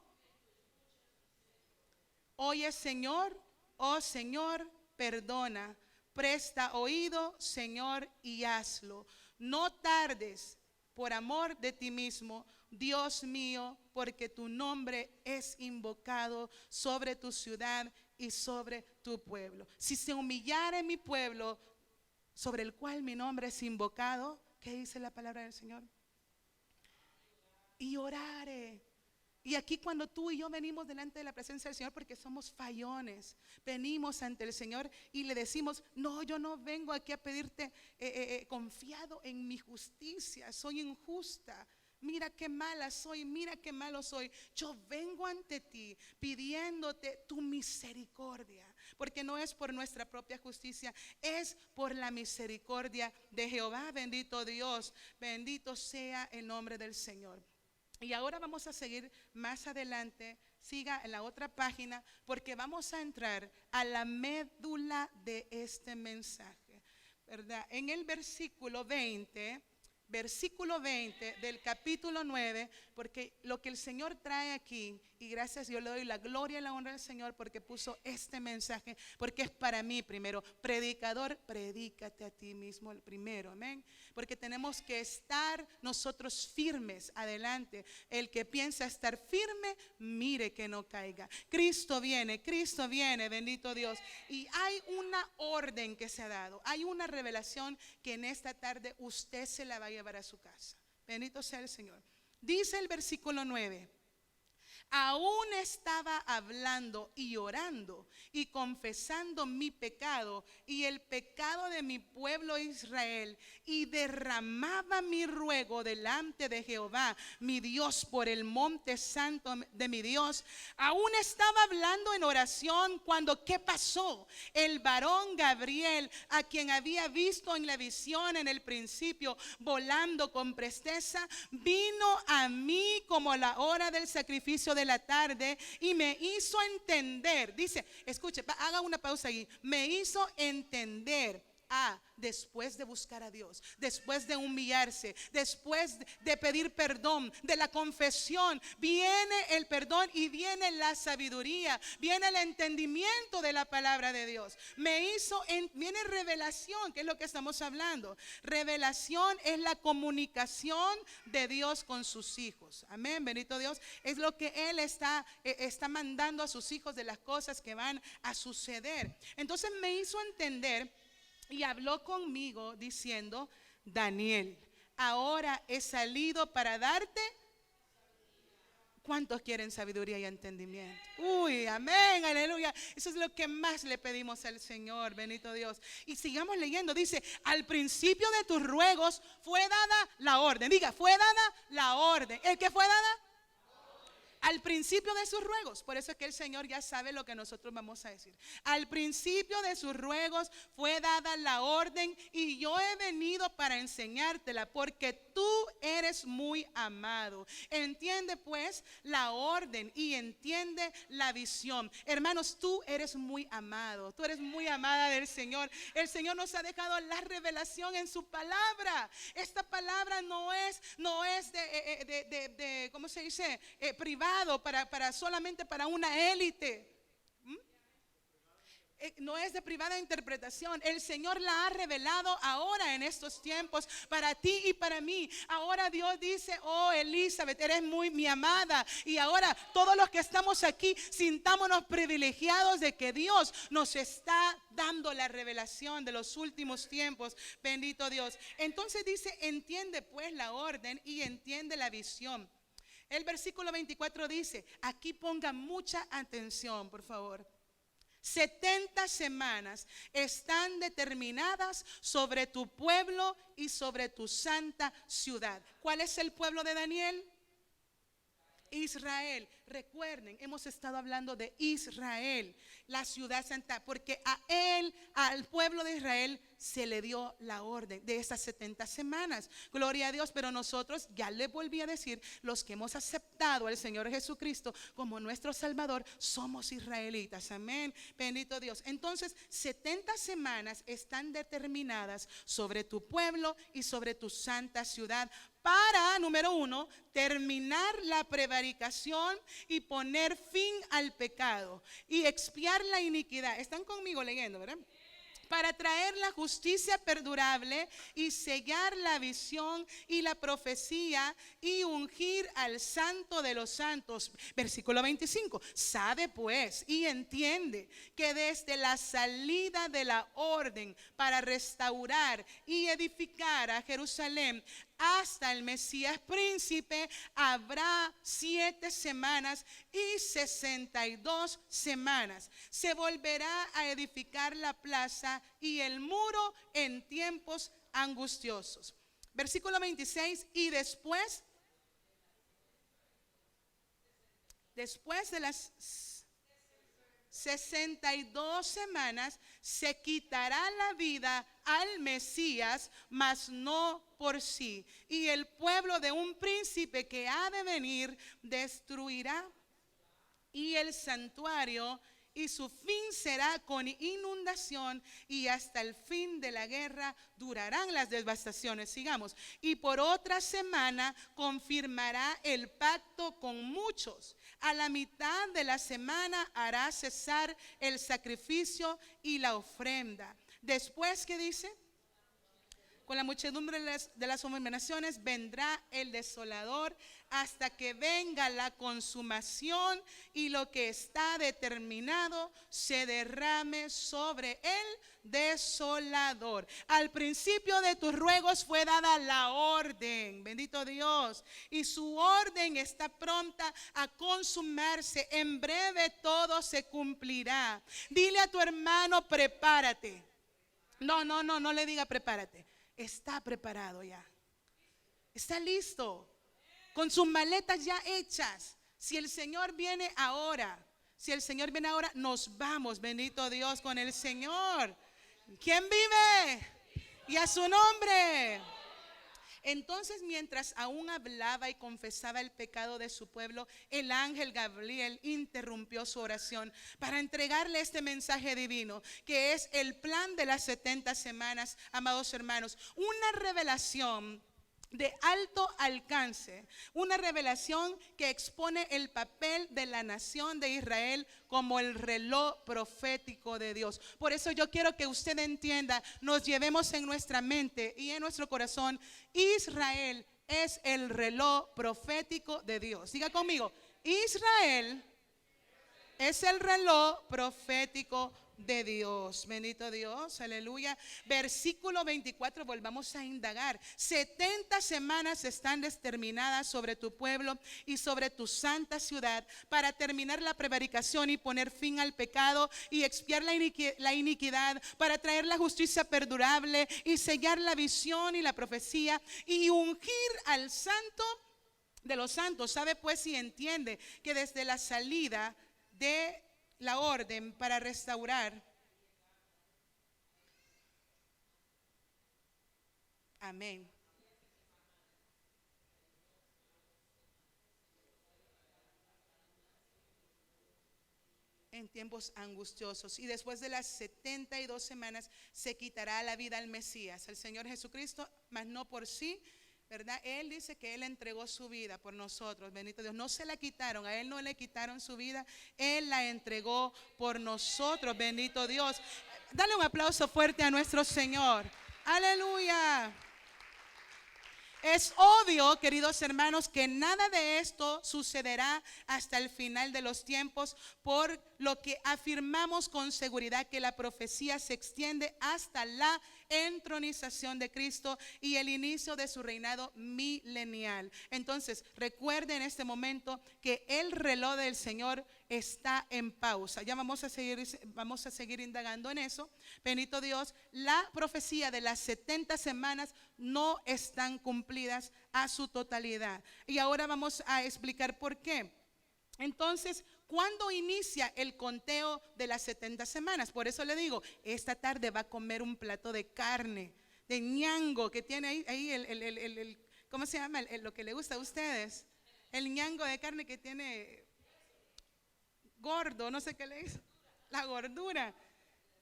oye, Señor, oh Señor, perdona, presta oído, Señor, y hazlo. No tardes por amor de ti mismo, Dios mío, porque tu nombre es invocado sobre tu ciudad y sobre tu pueblo. Si se humillara mi pueblo, sobre el cual mi nombre es invocado, ¿qué dice la palabra del Señor? Y orare. Y aquí cuando tú y yo venimos delante de la presencia del Señor, porque somos fallones, venimos ante el Señor y le decimos: no, yo no vengo aquí a pedirte confiado en mi justicia, soy injusta, mira qué mala soy, mira qué malo soy. Yo vengo ante ti pidiéndote tu misericordia, porque no es por nuestra propia justicia, es por la misericordia de Jehová. Bendito Dios, bendito sea el nombre del Señor. Y ahora vamos a seguir más adelante, siga en la otra página, porque vamos a entrar a la médula de este mensaje, ¿verdad? En el versículo 20 del capítulo 9, porque lo que el Señor trae aquí, y gracias, yo le doy la gloria y la honra al Señor porque puso este mensaje, porque es para mí primero. Predicador, predícate a ti mismo el primero, amén. Porque tenemos que estar nosotros firmes adelante. El que piensa estar firme, mire que no caiga. Cristo viene, bendito Dios. Y hay una orden que se ha dado, hay una revelación que en esta tarde usted se la va a llevar a su casa. Bendito sea el Señor. Dice el versículo 9: aún estaba hablando y orando y confesando mi pecado y el pecado de mi pueblo Israel, y derramaba mi ruego delante de Jehová mi Dios por el monte santo de mi Dios. Aún estaba hablando en oración cuando, ¿qué pasó? El varón Gabriel, a quien había visto en la visión en el principio volando con presteza, vino a mí como a la hora del sacrificio de la tarde y me hizo entender. Dice, escuche, haga una pausa ahí. Me hizo entender. Después de buscar a Dios, después de humillarse, después de pedir perdón, de la confesión, viene el perdón y viene la sabiduría, viene el entendimiento de la palabra de Dios. Viene revelación, que es lo que estamos hablando. Revelación es la comunicación de Dios con sus hijos. Amén, bendito Dios. Es lo que Él está mandando a sus hijos de las cosas que van a suceder. Entonces me hizo entender y habló conmigo diciendo: Daniel, ahora he salido para darte. ¿Cuántos quieren sabiduría y entendimiento? Uy, amén, aleluya. Eso es lo que más le pedimos al Señor, bendito Dios. Y sigamos leyendo, dice: al principio de tus ruegos fue dada la orden. Diga, fue dada la orden. ¿El que fue dada? Al principio de sus ruegos. Por eso es que el Señor ya sabe lo que nosotros vamos a decir. Al principio de sus ruegos fue dada la orden, y yo he venido para enseñártela, porque tú eres muy amado. Entiende pues la orden y entiende la visión. Hermanos, tú eres muy amado, tú eres muy amada del Señor. El Señor nos ha dejado la revelación en su palabra. Esta palabra no es de ¿cómo se dice? Privada, para solamente para una élite. No es de privada interpretación. El Señor la ha revelado ahora en estos tiempos para ti y para mí. Ahora Dios dice: oh Elizabeth, eres muy mi amada. Y ahora todos los que estamos aquí, sintámonos privilegiados de que Dios nos está dando la revelación de los últimos tiempos. Bendito Dios. Entonces dice: entiende pues la orden y entiende la visión. El versículo 24 dice, aquí pongan mucha atención, por favor. 70 semanas están determinadas sobre tu pueblo y sobre tu santa ciudad. ¿Cuál es el pueblo de Daniel? Israel. Recuerden, hemos estado hablando de Israel, la ciudad santa, porque a él, al pueblo de Israel, se le dio la orden de esas 70 semanas. Gloria a Dios. Pero nosotros, ya le volví a decir, los que hemos aceptado al Señor Jesucristo como nuestro Salvador, somos israelitas. Amén. Bendito Dios. Entonces, 70 semanas están determinadas sobre tu pueblo y sobre tu santa ciudad, para, número 1, terminar la prevaricación y poner fin al pecado y expiar la iniquidad. Están conmigo leyendo, ¿verdad? Para traer la justicia perdurable y sellar la visión y la profecía y ungir al santo de los santos. Versículo 25. Sabe pues y entiende que desde la salida de la orden para restaurar y edificar a Jerusalén hasta el Mesías príncipe habrá 7 semanas y 62 semanas. Se volverá a edificar la plaza y el muro en tiempos angustiosos. Versículo 26. Y después de las 62 semanas se quitará la vida al Mesías, mas no por sí. Y el pueblo de un príncipe que ha de venir destruirá y el santuario, y su fin será con inundación, y hasta el fin de la guerra durarán las devastaciones. Sigamos. Y por otra semana confirmará el pacto con muchos. A la mitad de la semana hará cesar el sacrificio y la ofrenda. Después, ¿qué dice? Con la muchedumbre de las abominaciones vendrá el desolador, hasta que venga la consumación y lo que está determinado se derrame sobre el desolador. Al principio de tus ruegos fue dada la orden, bendito Dios, y su orden está pronta a consumarse. En breve todo se cumplirá. Dile a tu hermano, prepárate. No le diga prepárate. Está preparado ya. Está listo. Con sus maletas ya hechas. Si el Señor viene ahora, nos vamos, bendito Dios, con el Señor. ¿Quién vive? Y a su nombre. Entonces, mientras aún hablaba y confesaba el pecado de su pueblo, el ángel Gabriel interrumpió su oración para entregarle este mensaje divino, que es el plan de las 70 semanas, amados hermanos. Una revelación de alto alcance, una revelación que expone el papel de la nación de Israel como el reloj profético de Dios. Por eso yo quiero que usted entienda, nos llevemos en nuestra mente y en nuestro corazón: Israel es el reloj profético de Dios. Diga conmigo: Israel es el reloj profético de Dios. Bendito Dios, aleluya. Versículo 24, volvamos a indagar. 70 semanas están determinadas sobre tu pueblo y sobre tu santa ciudad, para terminar la prevaricación y poner fin al pecado y expiar la iniquidad, para traer la justicia perdurable y sellar la visión y la profecía y ungir al santo de los santos. Sabe pues y entiende que desde la salida de la orden para restaurar, amén, en tiempos angustiosos, y después de las 72 semanas se quitará la vida al Mesías, al Señor Jesucristo, mas no por sí, ¿verdad? Él dice que Él entregó su vida por nosotros, bendito Dios. No se la quitaron, a Él no le quitaron su vida, Él la entregó por nosotros, bendito Dios. Dale un aplauso fuerte a nuestro Señor. Aleluya. Es obvio, queridos hermanos, que nada de esto sucederá hasta el final de los tiempos, por lo que afirmamos con seguridad que la profecía se extiende hasta la entronización de Cristo y el inicio de su reinado milenial. Entonces, recuerden en este momento que el reloj del Señor está en pausa. Ya vamos a seguir indagando en eso. Bendito Dios. La profecía de las 70 semanas no están cumplidas a su totalidad. Y ahora vamos a explicar por qué. Entonces, ¿cuándo inicia el conteo de las 70 semanas? Por eso le digo, esta tarde va a comer un plato de carne, de ñango, que tiene ahí ¿cómo se llama? Lo que le gusta a ustedes. El ñango de carne que tiene gordo, no sé qué le dice, la gordura.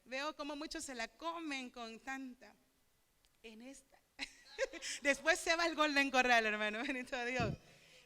Veo como muchos se la comen con tanta. En esta. Después se va el Golden Corral, hermano, bendito Dios.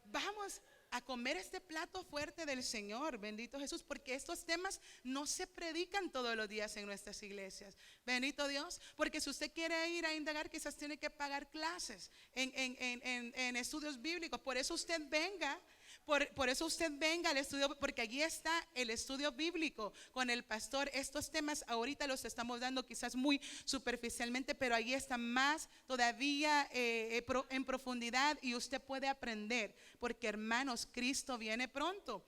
Vamos a comer este plato fuerte del Señor, bendito Jesús, porque estos temas no se predican todos los días en nuestras iglesias, bendito Dios, porque si usted quiere ir a indagar, quizás tiene que pagar clases en estudios bíblicos. Por eso usted venga. Por eso usted venga al estudio, porque allí está el estudio bíblico con el pastor. Estos temas ahorita los estamos dando quizás muy superficialmente, pero allí está más todavía en profundidad, y usted puede aprender, porque hermanos, Cristo viene pronto.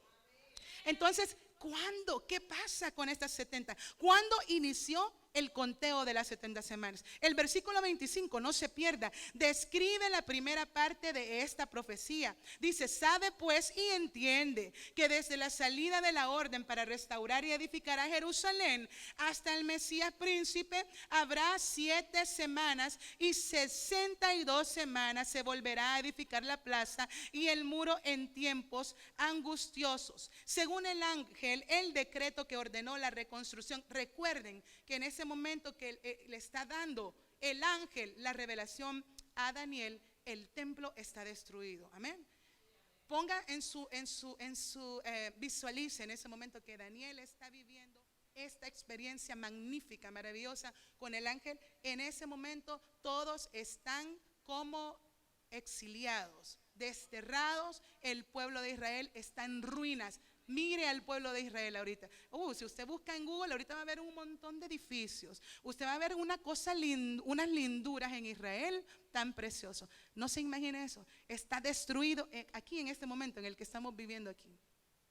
Entonces, ¿cuándo? ¿Qué pasa con estas 70? ¿Cuándo inició el conteo de las 70 semanas? El versículo 25, no se pierda, describe la primera parte de esta profecía. Dice: sabe pues y entiende que desde la salida de la orden para restaurar y edificar a Jerusalén hasta el Mesías príncipe habrá 7 semanas, y 62 semanas se volverá a edificar la plaza y el muro en tiempos angustiosos. Según el ángel, el decreto que ordenó la reconstrucción. Recuerden que en ese momento que le está dando el ángel la revelación a Daniel, el templo está destruido. Amén. Ponga visualice en ese momento que Daniel está viviendo esta experiencia magnífica, maravillosa con el ángel. En ese momento todos están como exiliados, desterrados. El pueblo de Israel está en ruinas. Mire al pueblo de Israel ahorita. Si usted busca en Google, ahorita va a ver un montón de edificios. Usted va a ver unas linduras en Israel tan precioso. No se imagine eso. Está destruido aquí en este momento en el que estamos viviendo aquí.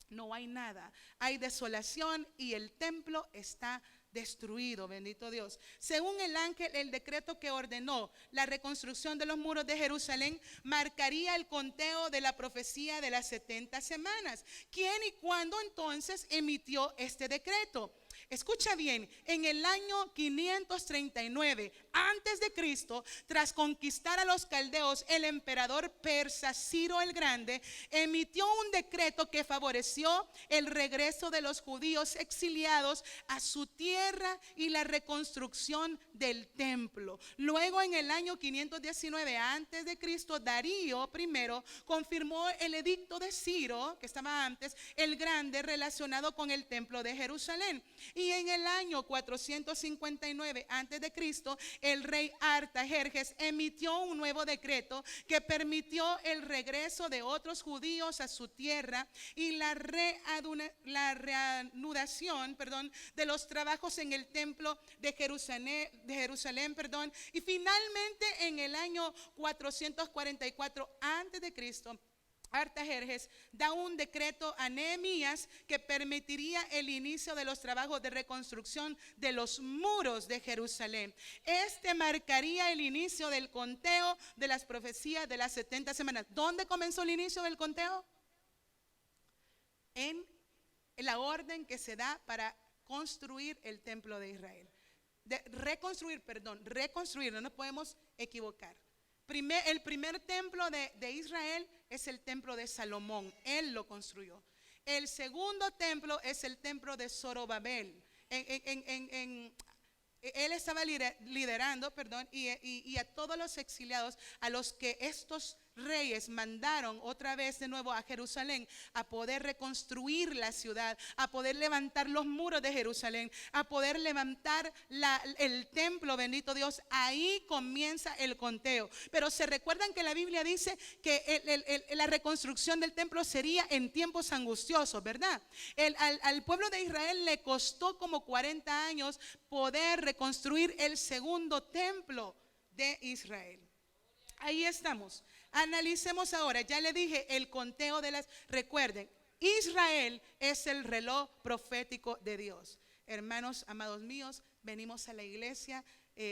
No hay nada. Hay desolación y el templo está destruido, bendito Dios. Según el ángel, el decreto que ordenó la reconstrucción de los muros de Jerusalén marcaría el conteo de la profecía de las 70 semanas. ¿Quién y cuándo entonces emitió este decreto? Escucha bien, en el año 539 antes de Cristo, tras conquistar a los caldeos, el emperador persa Ciro el Grande emitió un decreto que favoreció el regreso de los judíos exiliados a su tierra y la reconstrucción del templo. Luego, en el año 519 antes de Cristo, Darío I confirmó el edicto de Ciro, que estaba antes, el Grande, relacionado con el templo de Jerusalén. Y en el año 459 antes de Cristo, el rey Artajerjes emitió un nuevo decreto que permitió el regreso de otros judíos a su tierra y la reanudación de los trabajos en el templo de Jerusalén. Y finalmente, en el año 444 antes de Cristo, Artajerjes da un decreto a Nehemías que permitiría el inicio de los trabajos de reconstrucción de los muros de Jerusalén. Este marcaría el inicio del conteo de las profecías de las 70 semanas. ¿Dónde comenzó el inicio del conteo? En la orden que se da para construir el templo de Israel. Reconstruir, no nos podemos equivocar. El primer templo de Israel es el templo de Salomón. Él lo construyó. El segundo templo es el templo de Zorobabel. Él estaba liderando, y a todos los exiliados, a los que estos reyes mandaron otra vez de nuevo a Jerusalén a poder reconstruir la ciudad, a poder levantar los muros de Jerusalén, a poder levantar el templo, bendito Dios. Ahí comienza el conteo. Pero se recuerdan que la Biblia dice que la reconstrucción del templo sería en tiempos angustiosos, ¿verdad? Al pueblo de Israel le costó como 40 años poder reconstruir el segundo templo de Israel. Ahí estamos. Analicemos ahora, ya le dije el conteo de las. Recuerden, Israel es el reloj profético de Dios. Hermanos, amados míos, venimos a la iglesia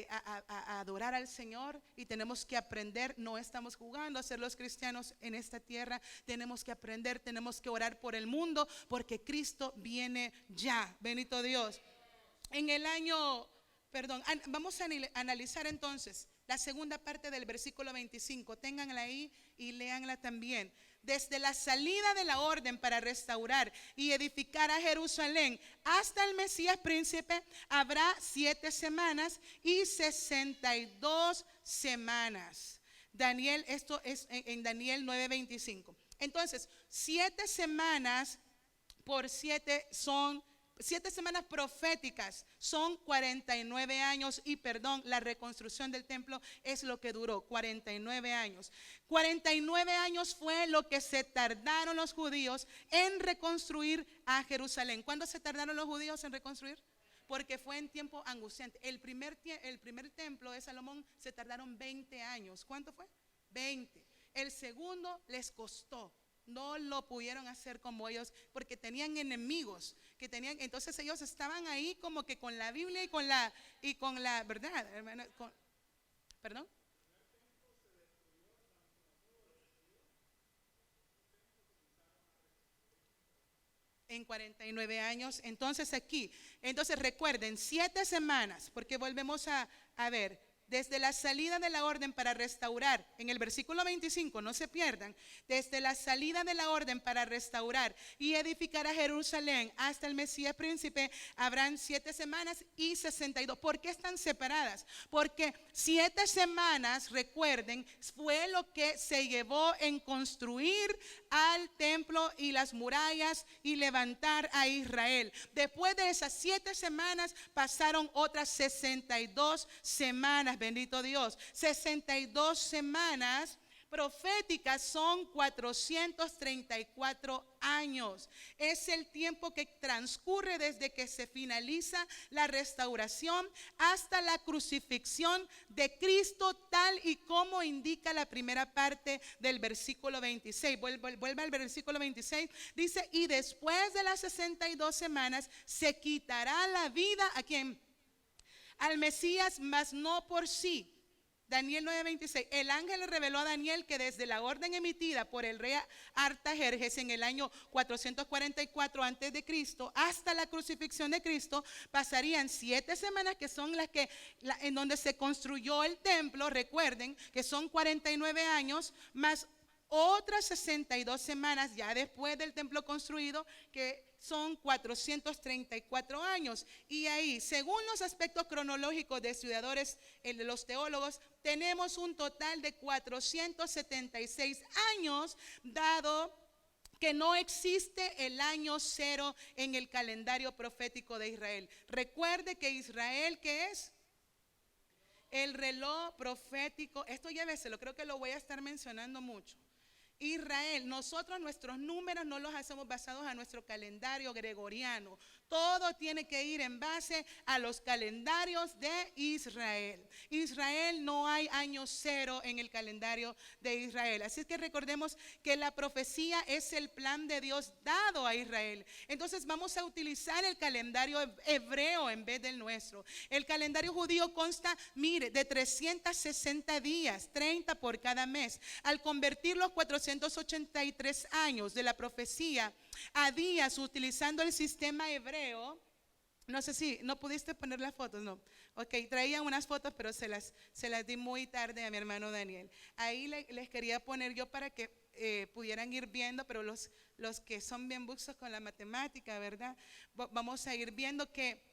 a adorar al Señor y tenemos que aprender. No estamos jugando a ser los cristianos en esta tierra. Tenemos que aprender, tenemos que orar por el mundo porque Cristo viene ya. Bendito Dios. En el año, perdón, vamos a analizar entonces la segunda parte del versículo 25. Ténganla ahí y léanla también. Desde la salida de la orden para restaurar y edificar a Jerusalén hasta el Mesías príncipe habrá 7 semanas y 62 semanas. Daniel, esto es en Daniel 9:25. Entonces, 7 semanas por 7 son 7 semanas proféticas, son 49 años y perdón, la reconstrucción del templo es lo que duró, 49 años. 49 años fue lo que se tardaron los judíos en reconstruir a Jerusalén. ¿Cuándo se tardaron los judíos en reconstruir? Porque fue en tiempo angustiante. El primer templo de Salomón se tardaron 20 años. ¿Cuánto fue? 20. El segundo les costó. No lo pudieron hacer como ellos porque tenían enemigos que tenían, entonces ellos estaban ahí como que con la Biblia y con la verdad, hermano, perdón. En 49 años, entonces aquí, entonces recuerden, 7 semanas, porque volvemos a ver. Desde la salida de la orden para restaurar, en el versículo 25, no se pierdan, desde la salida de la orden para restaurar y edificar a Jerusalén hasta el Mesías príncipe, habrán 7 semanas y 62. ¿Por qué están separadas? Porque 7 semanas, recuerden, fue lo que se llevó en construir al templo y las murallas y levantar a Israel. Después de esas 7 semanas pasaron otras 62 semanas. Bendito Dios, 62 semanas proféticas son 434 años. Es el tiempo que transcurre desde que se finaliza la restauración hasta la crucifixión de Cristo, tal y como indica la primera parte del versículo 26. Vuelva al versículo 26. Dice, y después de las 62 semanas se quitará la vida ¿a quién? Al Mesías, mas no por sí. Daniel 9:26. El ángel le reveló a Daniel que desde la orden emitida por el rey Artajerjes en el año 444 antes de Cristo hasta la crucifixión de Cristo pasarían 7 semanas, que son las que en donde se construyó el templo. Recuerden que son 49 años más otras 62 semanas ya después del templo construido, que son 434 años. Y ahí, según los aspectos cronológicos de estudiadores, de los teólogos, tenemos un total de 476 años, dado que no existe el año 0 en el calendario profético de Israel. Recuerde que Israel, ¿qué es? El reloj profético. Esto lléveselo, creo que lo voy a estar mencionando mucho. Israel, nosotros nuestros números no los hacemos basados a nuestro calendario gregoriano. Todo tiene que ir en base a los calendarios de Israel. Israel, no hay año 0 en el calendario de Israel. Así que recordemos que la profecía es el plan de Dios dado a Israel. Entonces vamos a utilizar el calendario hebreo en vez del nuestro. El calendario judío consta, mire, de 360 días, 30 por cada mes. Al convertir los 483 años de la profecía a días utilizando el sistema hebreo, no sé si, ¿no pudiste poner las fotos? No, ok, traía unas fotos pero se las di muy tarde a mi hermano Daniel. Ahí les quería poner yo para que pudieran ir viendo, pero los que son bien buxos con la matemática, ¿verdad? Vamos a ir viendo que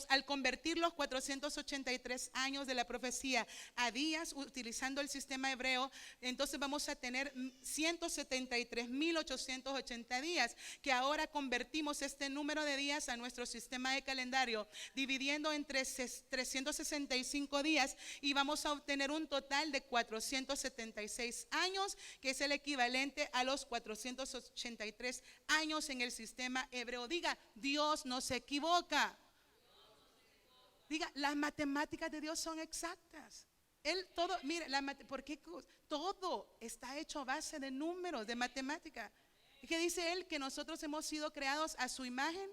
al convertir los 483 años de la profecía a días utilizando el sistema hebreo, entonces vamos a tener 173.880 días, que ahora convertimos este número de días a nuestro sistema de calendario, dividiendo entre 365 días, y vamos a obtener un total de 476 años, que es el equivalente a los 483 años en el sistema hebreo. Diga, Dios no se equivoca. Diga, las matemáticas de Dios son exactas. Él todo, mire, porque todo está hecho a base de números, de matemática. ¿Y qué dice él? Que nosotros hemos sido creados a su imagen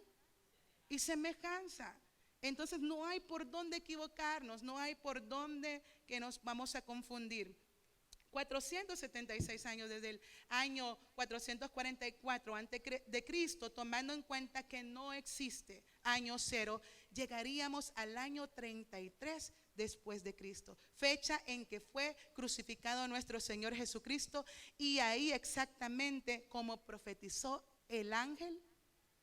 y semejanza. Entonces no hay por dónde equivocarnos, no hay por dónde que nos vamos a confundir. 476 años, desde el año 444 antes de Cristo, tomando en cuenta que no existe año cero, llegaríamos al año 33 después de Cristo, fecha en que fue crucificado nuestro Señor Jesucristo, y ahí exactamente como profetizó el ángel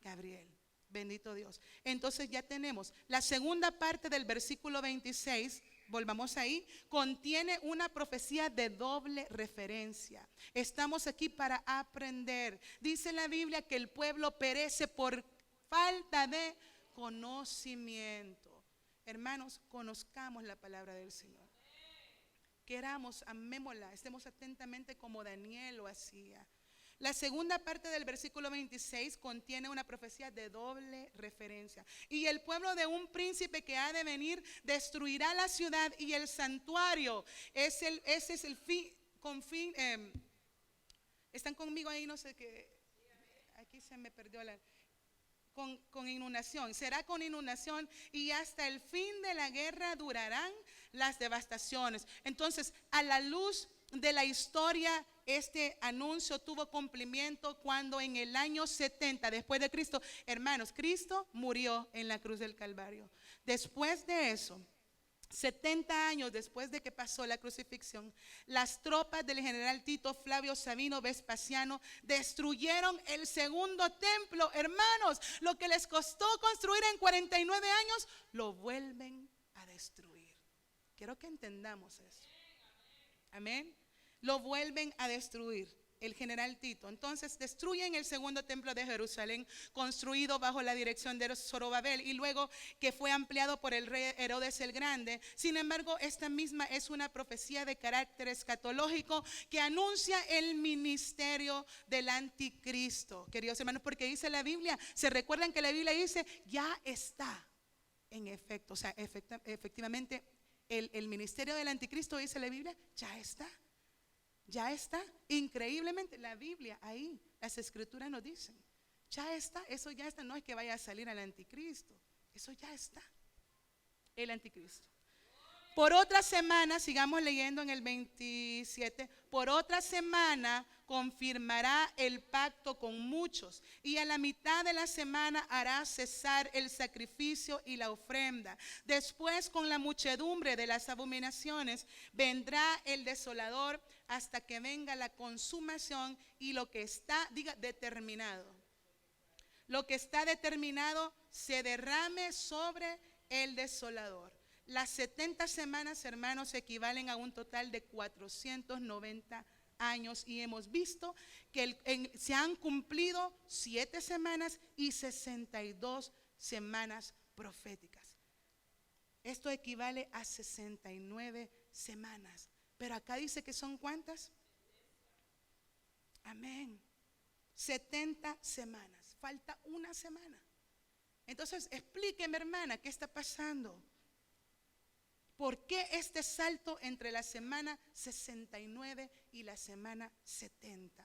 Gabriel. Bendito Dios. Entonces ya tenemos la segunda parte del versículo 26. Volvamos ahí, contiene una profecía de doble referencia. Estamos aquí para aprender. Dice la Biblia que el pueblo perece por falta de conocimiento. Hermanos, conozcamos la palabra del Señor. Queramos, amémosla, estemos atentamente como Daniel lo hacía. La segunda parte del versículo 26 contiene una profecía de doble referencia. Y el pueblo de un príncipe que ha de venir destruirá la ciudad y el santuario. Ese es el fin. ¿Están conmigo ahí? No sé qué. Aquí se me perdió la... Con inundación, será con inundación, y hasta el fin de la guerra durarán las devastaciones. Entonces, a la luz de la historia, este anuncio tuvo cumplimiento cuando en el año 70 después de Cristo, hermanos, Cristo murió en la cruz del Calvario. Después de eso, 70 años después de que pasó la crucifixión, las tropas del general Tito Flavio Sabino Vespasiano destruyeron el segundo templo. Hermanos, lo que les costó construir en 49 años, lo vuelven a destruir. Quiero que entendamos eso. Amén. Lo vuelven a destruir el general Tito. Entonces destruyen el segundo templo de Jerusalén, construido bajo la dirección de Zorobabel, y luego que fue ampliado por el rey Herodes el Grande. Sin embargo, esta misma es una profecía de carácter escatológico que anuncia el ministerio del anticristo, queridos hermanos, porque dice la Biblia, se recuerdan que la Biblia dice, ya está en efecto, o sea, efectivamente el ministerio del anticristo, dice la Biblia, ya está. Ya está, increíblemente la Biblia ahí, las escrituras nos dicen, ya está, eso ya está, no es que vaya a salir al anticristo, eso ya está, el anticristo. Por otra semana, sigamos leyendo en el 27, por otra semana confirmará el pacto con muchos, y a la mitad de la semana hará cesar el sacrificio y la ofrenda. Después, con la muchedumbre de las abominaciones, vendrá el desolador hasta que venga la consumación, y lo que está, diga, determinado. Lo que está determinado se derrame sobre el desolador. Las 70 semanas, hermanos, equivalen a un total de 490 años, y hemos visto que se han cumplido 7 semanas y 62 semanas proféticas. Esto equivale a 69 semanas. Pero acá dice que son ¿cuántas? Amén. 70 semanas. Falta una semana. Entonces, explíqueme, hermana, ¿qué está pasando? ¿Por qué este salto entre la semana 69 y la semana 70?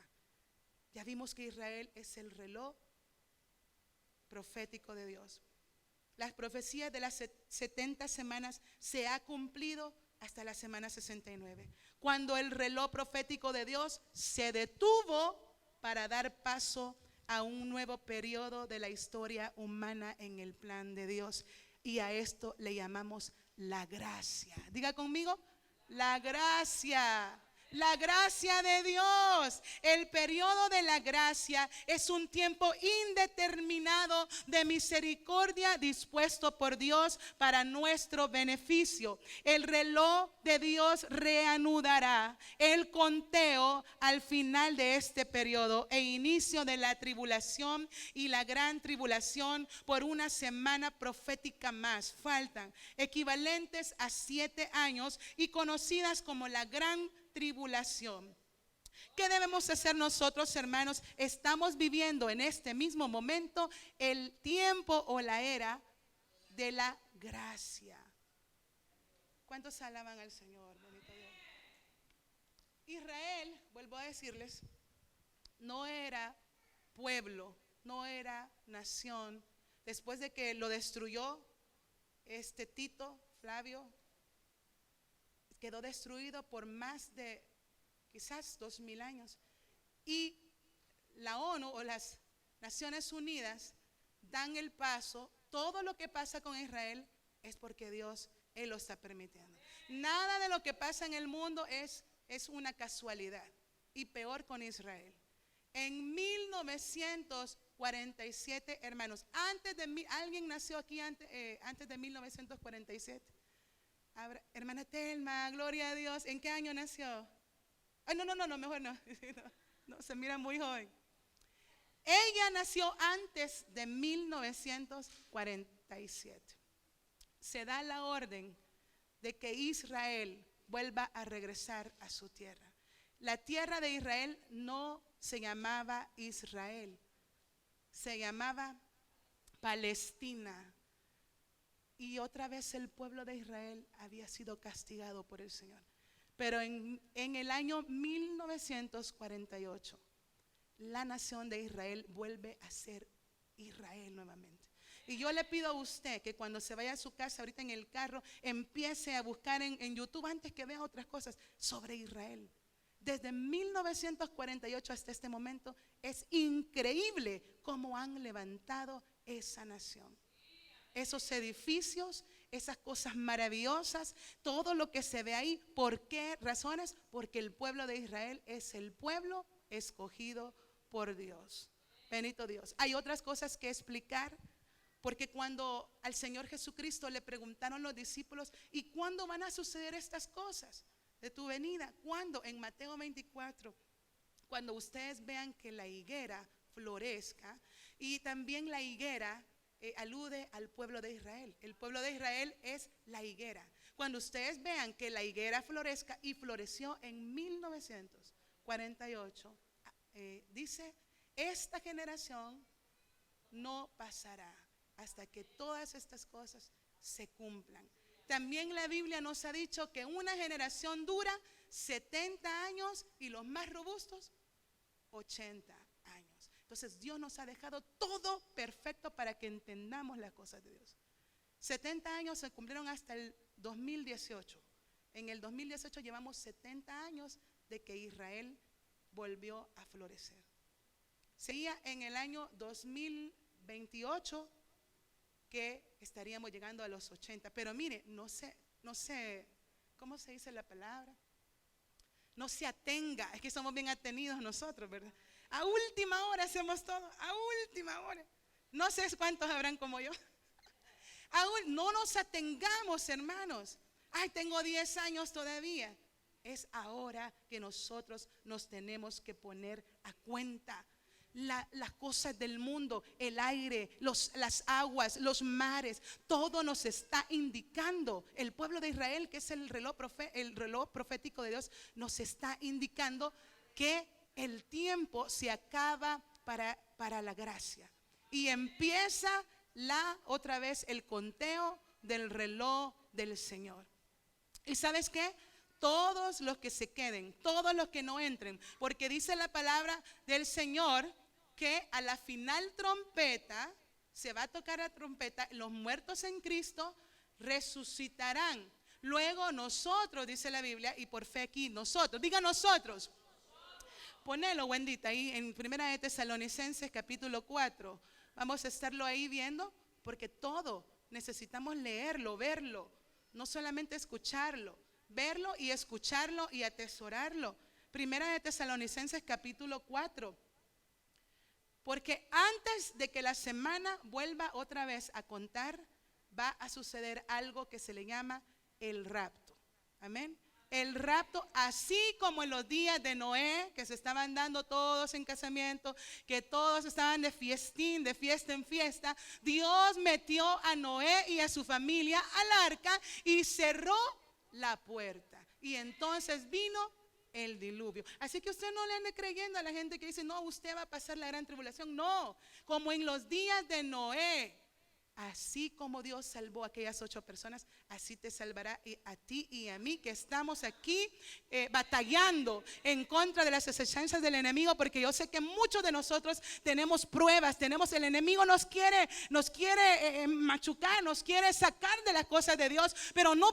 Ya vimos que Israel es el reloj profético de Dios. Las profecías de las 70 semanas se ha cumplido hasta la semana 69, cuando el reloj profético de Dios se detuvo para dar paso a un nuevo periodo de la historia humana en el plan de Dios. Y a esto le llamamos la gracia. Diga conmigo, la gracia. La gracia de Dios. El periodo de la gracia es un tiempo indeterminado de misericordia dispuesto por Dios para nuestro beneficio. El reloj de Dios reanudará el conteo al final de este periodo e inicio de la tribulación y la gran tribulación por una semana profética más. Faltan equivalentes a 7 años y conocidas como la gran tribulación. ¿Qué debemos hacer nosotros, hermanos? Estamos viviendo en este mismo momento el tiempo o la era de la gracia. ¿Cuántos alaban al Señor? Bonito Dios. Israel, vuelvo a decirles, no era pueblo, no era nación. Después de que lo destruyó Tito, Flavio, quedó destruido por más de quizás 2000 años. Y la ONU o las Naciones Unidas dan el paso. Todo lo que pasa con Israel es porque Dios, Él lo está permitiendo. Nada de lo que pasa en el mundo es una casualidad. Y peor con Israel. En 1947, hermanos, ¿alguien nació aquí antes de 1947? Hermana Telma, gloria a Dios. ¿En qué año nació? Ay, no, mejor no. No, se mira muy joven. Ella nació antes de 1947. Se da la orden de que Israel vuelva a regresar a su tierra. La tierra de Israel no se llamaba Israel, se llamaba Palestina. Y otra vez el pueblo de Israel había sido castigado por el Señor. Pero en el año 1948, la nación de Israel vuelve a ser Israel nuevamente. Y yo le pido a usted que cuando se vaya a su casa, ahorita en el carro, empiece a buscar en YouTube, antes que vea otras cosas, sobre Israel. Desde 1948 hasta este momento, es increíble cómo han levantado esa nación. Esos edificios, esas cosas maravillosas, todo lo que se ve ahí. ¿Por qué razones? Porque el pueblo de Israel es el pueblo escogido por Dios. Bendito Dios. Hay otras cosas que explicar, porque cuando al Señor Jesucristo le preguntaron los discípulos, ¿y cuándo van a suceder estas cosas de tu venida? ¿Cuándo? En Mateo 24, cuando ustedes vean que la higuera florezca. Y también la higuera alude al pueblo de Israel. El pueblo de Israel es la higuera. Cuando ustedes vean que la higuera florezca, y floreció en 1948, dice, esta generación no pasará hasta que todas estas cosas se cumplan. También la Biblia nos ha dicho que una generación dura 70 años y los más robustos 80 años. Entonces Dios nos ha dejado todo perfecto para que entendamos las cosas de Dios. 70 años se cumplieron hasta el 2018. En el 2018 llevamos 70 años de que Israel volvió a florecer. Sería en el año 2028 que estaríamos llegando a los 80. Pero mire, no sé, ¿cómo se dice la palabra? No se atenga, es que somos bien atenidos nosotros, ¿verdad? A última hora hacemos todo, a última hora. No sé cuántos habrán como yo. Aún no nos atengamos, hermanos. Ay, tengo 10 años todavía. Es ahora que nosotros nos tenemos que poner a cuenta. Las cosas del mundo, el aire, las aguas, los mares, todo nos está indicando. El pueblo de Israel, que es el reloj profético de Dios, nos está indicando que el tiempo se acaba para la gracia. Y empieza otra vez el conteo del reloj del Señor. ¿Y sabes qué? Todos los que se queden, todos los que no entren, porque dice la palabra del Señor que a la final trompeta, se va a tocar la trompeta, los muertos en Cristo resucitarán. Luego nosotros, dice la Biblia, y por fe aquí, nosotros, diga nosotros. Ponelo, Wendita, ahí en 1 de Tesalonicenses capítulo 4. Vamos a estarlo ahí viendo, porque todo necesitamos leerlo, verlo, no solamente escucharlo. Verlo y escucharlo y atesorarlo. 1 de Tesalonicenses capítulo 4. Porque antes de que la semana vuelva otra vez a contar, va a suceder algo que se le llama el rapto. Amén. El rapto, así como en los días de Noé, que se estaban dando todos en casamiento, que todos estaban de fiestín, de fiesta en fiesta, Dios metió a Noé y a su familia al arca y cerró la puerta. Y entonces vino el diluvio. Así que usted no le ande creyendo a la gente que dice, no, usted va a pasar la gran tribulación. No, como en los días de Noé. así como Dios salvó a aquellas 8 personas, así te salvará a ti y a mí, que estamos aquí batallando en contra de las acechanzas del enemigo, porque yo sé que muchos de nosotros tenemos pruebas, el enemigo nos quiere machucar, nos quiere sacar de las cosas de Dios, pero no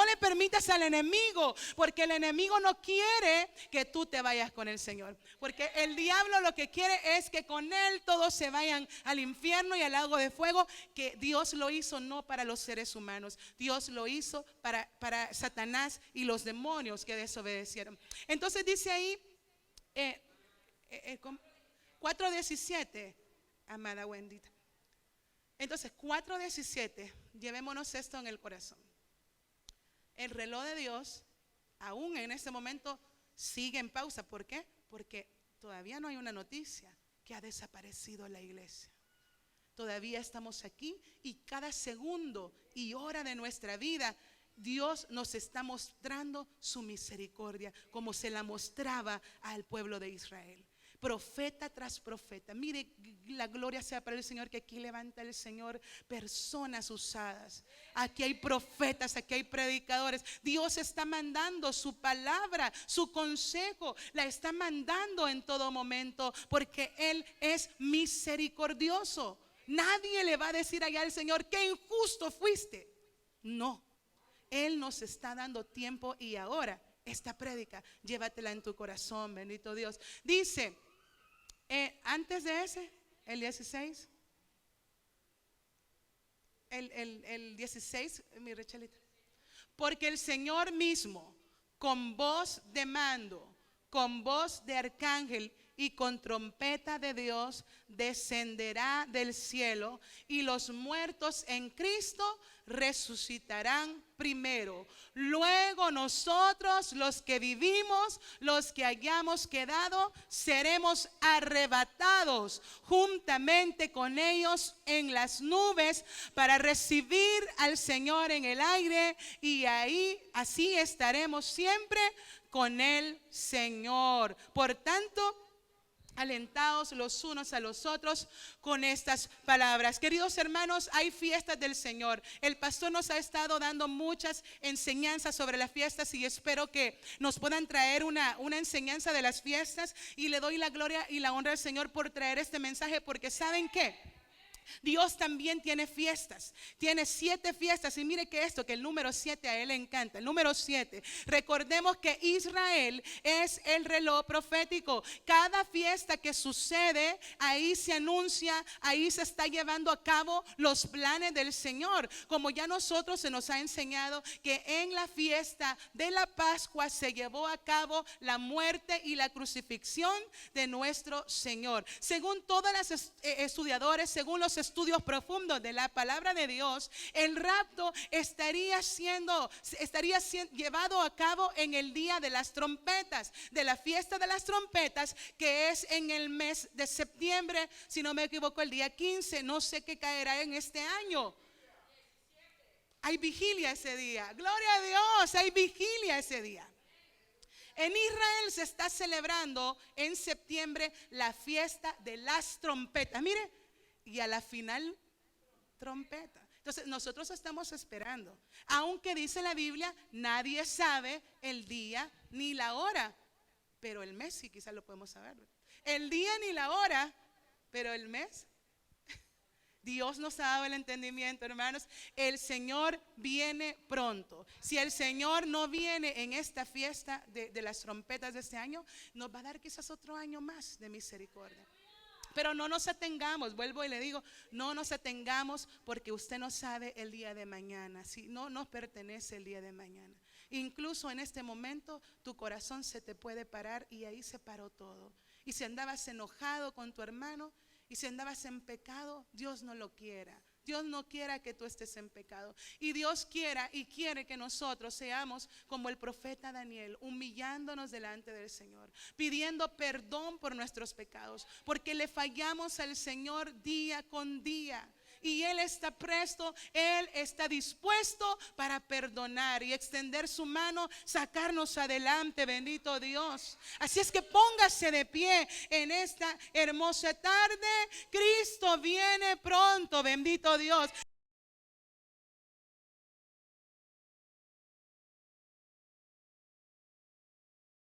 le permitas al enemigo, porque el enemigo no quiere que tú te vayas con el Señor, porque el diablo lo que quiere es que con él todos se vayan al infierno y al lago de fuego, que Dios lo hizo no para los seres humanos, Dios lo hizo para Satanás y los demonios que desobedecieron. Entonces dice ahí 4:17, amada Wendita. Entonces 4:17, llevémonos esto en el corazón. El reloj de Dios aún en este momento sigue en pausa. ¿Por qué? Porque todavía no hay una noticia que ha desaparecido la iglesia. Todavía estamos aquí y cada segundo y hora de nuestra vida Dios nos está mostrando su misericordia, como se la mostraba al pueblo de Israel. Profeta tras profeta. Mire, la gloria sea para el Señor, que aquí levanta el Señor personas usadas. Aquí hay profetas, aquí hay predicadores. Dios está mandando su palabra, su consejo, la está mandando en todo momento, porque Él es misericordioso. Nadie le va a decir allá al Señor: qué injusto fuiste. No, Él nos está dando tiempo y ahora esta prédica, llévatela en tu corazón, bendito Dios. Dice, antes de ese, el 16, el 16, mi Rechelita. Porque el Señor mismo, con voz de mando, con voz de arcángel y con trompeta de Dios, descenderá del cielo, y los muertos en Cristo resucitarán primero. Luego nosotros, los que vivimos, los que hayamos quedado, seremos arrebatados juntamente con ellos en las nubes para recibir al Señor en el aire, y así estaremos siempre con el Señor. Por tanto, alentados los unos a los otros con estas palabras. Queridos hermanos, hay fiestas del Señor. El pastor nos ha estado dando muchas enseñanzas sobre las fiestas, y espero que nos puedan traer una enseñanza de las fiestas, y le doy la gloria y la honra al Señor por traer este mensaje, porque ¿saben qué? Dios también tiene fiestas, tiene 7 fiestas, y mire que el número 7 a Él le encanta. El número 7, recordemos que Israel es el reloj profético. Cada fiesta que sucede, ahí se anuncia, ahí se está llevando a cabo los planes del Señor, como ya nosotros se nos ha enseñado que en la fiesta de la Pascua se llevó a cabo la muerte y la crucifixión de nuestro Señor. Según todas las estudiadores, según los estudios profundos de la palabra de Dios, el rapto estaría siendo llevado a cabo en el día de las trompetas, de la fiesta de las trompetas, que es en el mes de septiembre, si no me equivoco, el día 15. No sé qué caerá en este año. Hay vigilia ese día. Gloria a Dios, hay vigilia ese día. En Israel se está celebrando en septiembre la fiesta de las trompetas. Mire, y a la final, trompeta. Entonces nosotros estamos esperando, aunque dice la Biblia, nadie sabe el día ni la hora, pero el mes sí, quizás lo podemos saber. El día ni la hora, pero el mes. Dios nos ha dado el entendimiento, hermanos. El Señor viene pronto. Si el Señor no viene en esta fiesta de las trompetas de este año, nos va a dar quizás otro año más de misericordia. Pero no nos atengamos, vuelvo y le digo, no nos atengamos, porque usted no sabe el día de mañana. Si no nos pertenece el día de mañana. Incluso en este momento tu corazón se te puede parar, y ahí se paró todo. Y si andabas enojado con tu hermano, y si andabas en pecado, Dios no lo quiera. Dios no quiera que tú estés en pecado. Y Dios quiera y quiere que nosotros seamos como el profeta Daniel, humillándonos delante del Señor, pidiendo perdón por nuestros pecados, porque le fallamos al Señor día con día. y Él está presto, Él está dispuesto para perdonar y extender su mano, sacarnos adelante, bendito Dios. Así es que póngase de pie en esta hermosa tarde. Cristo viene pronto, bendito Dios.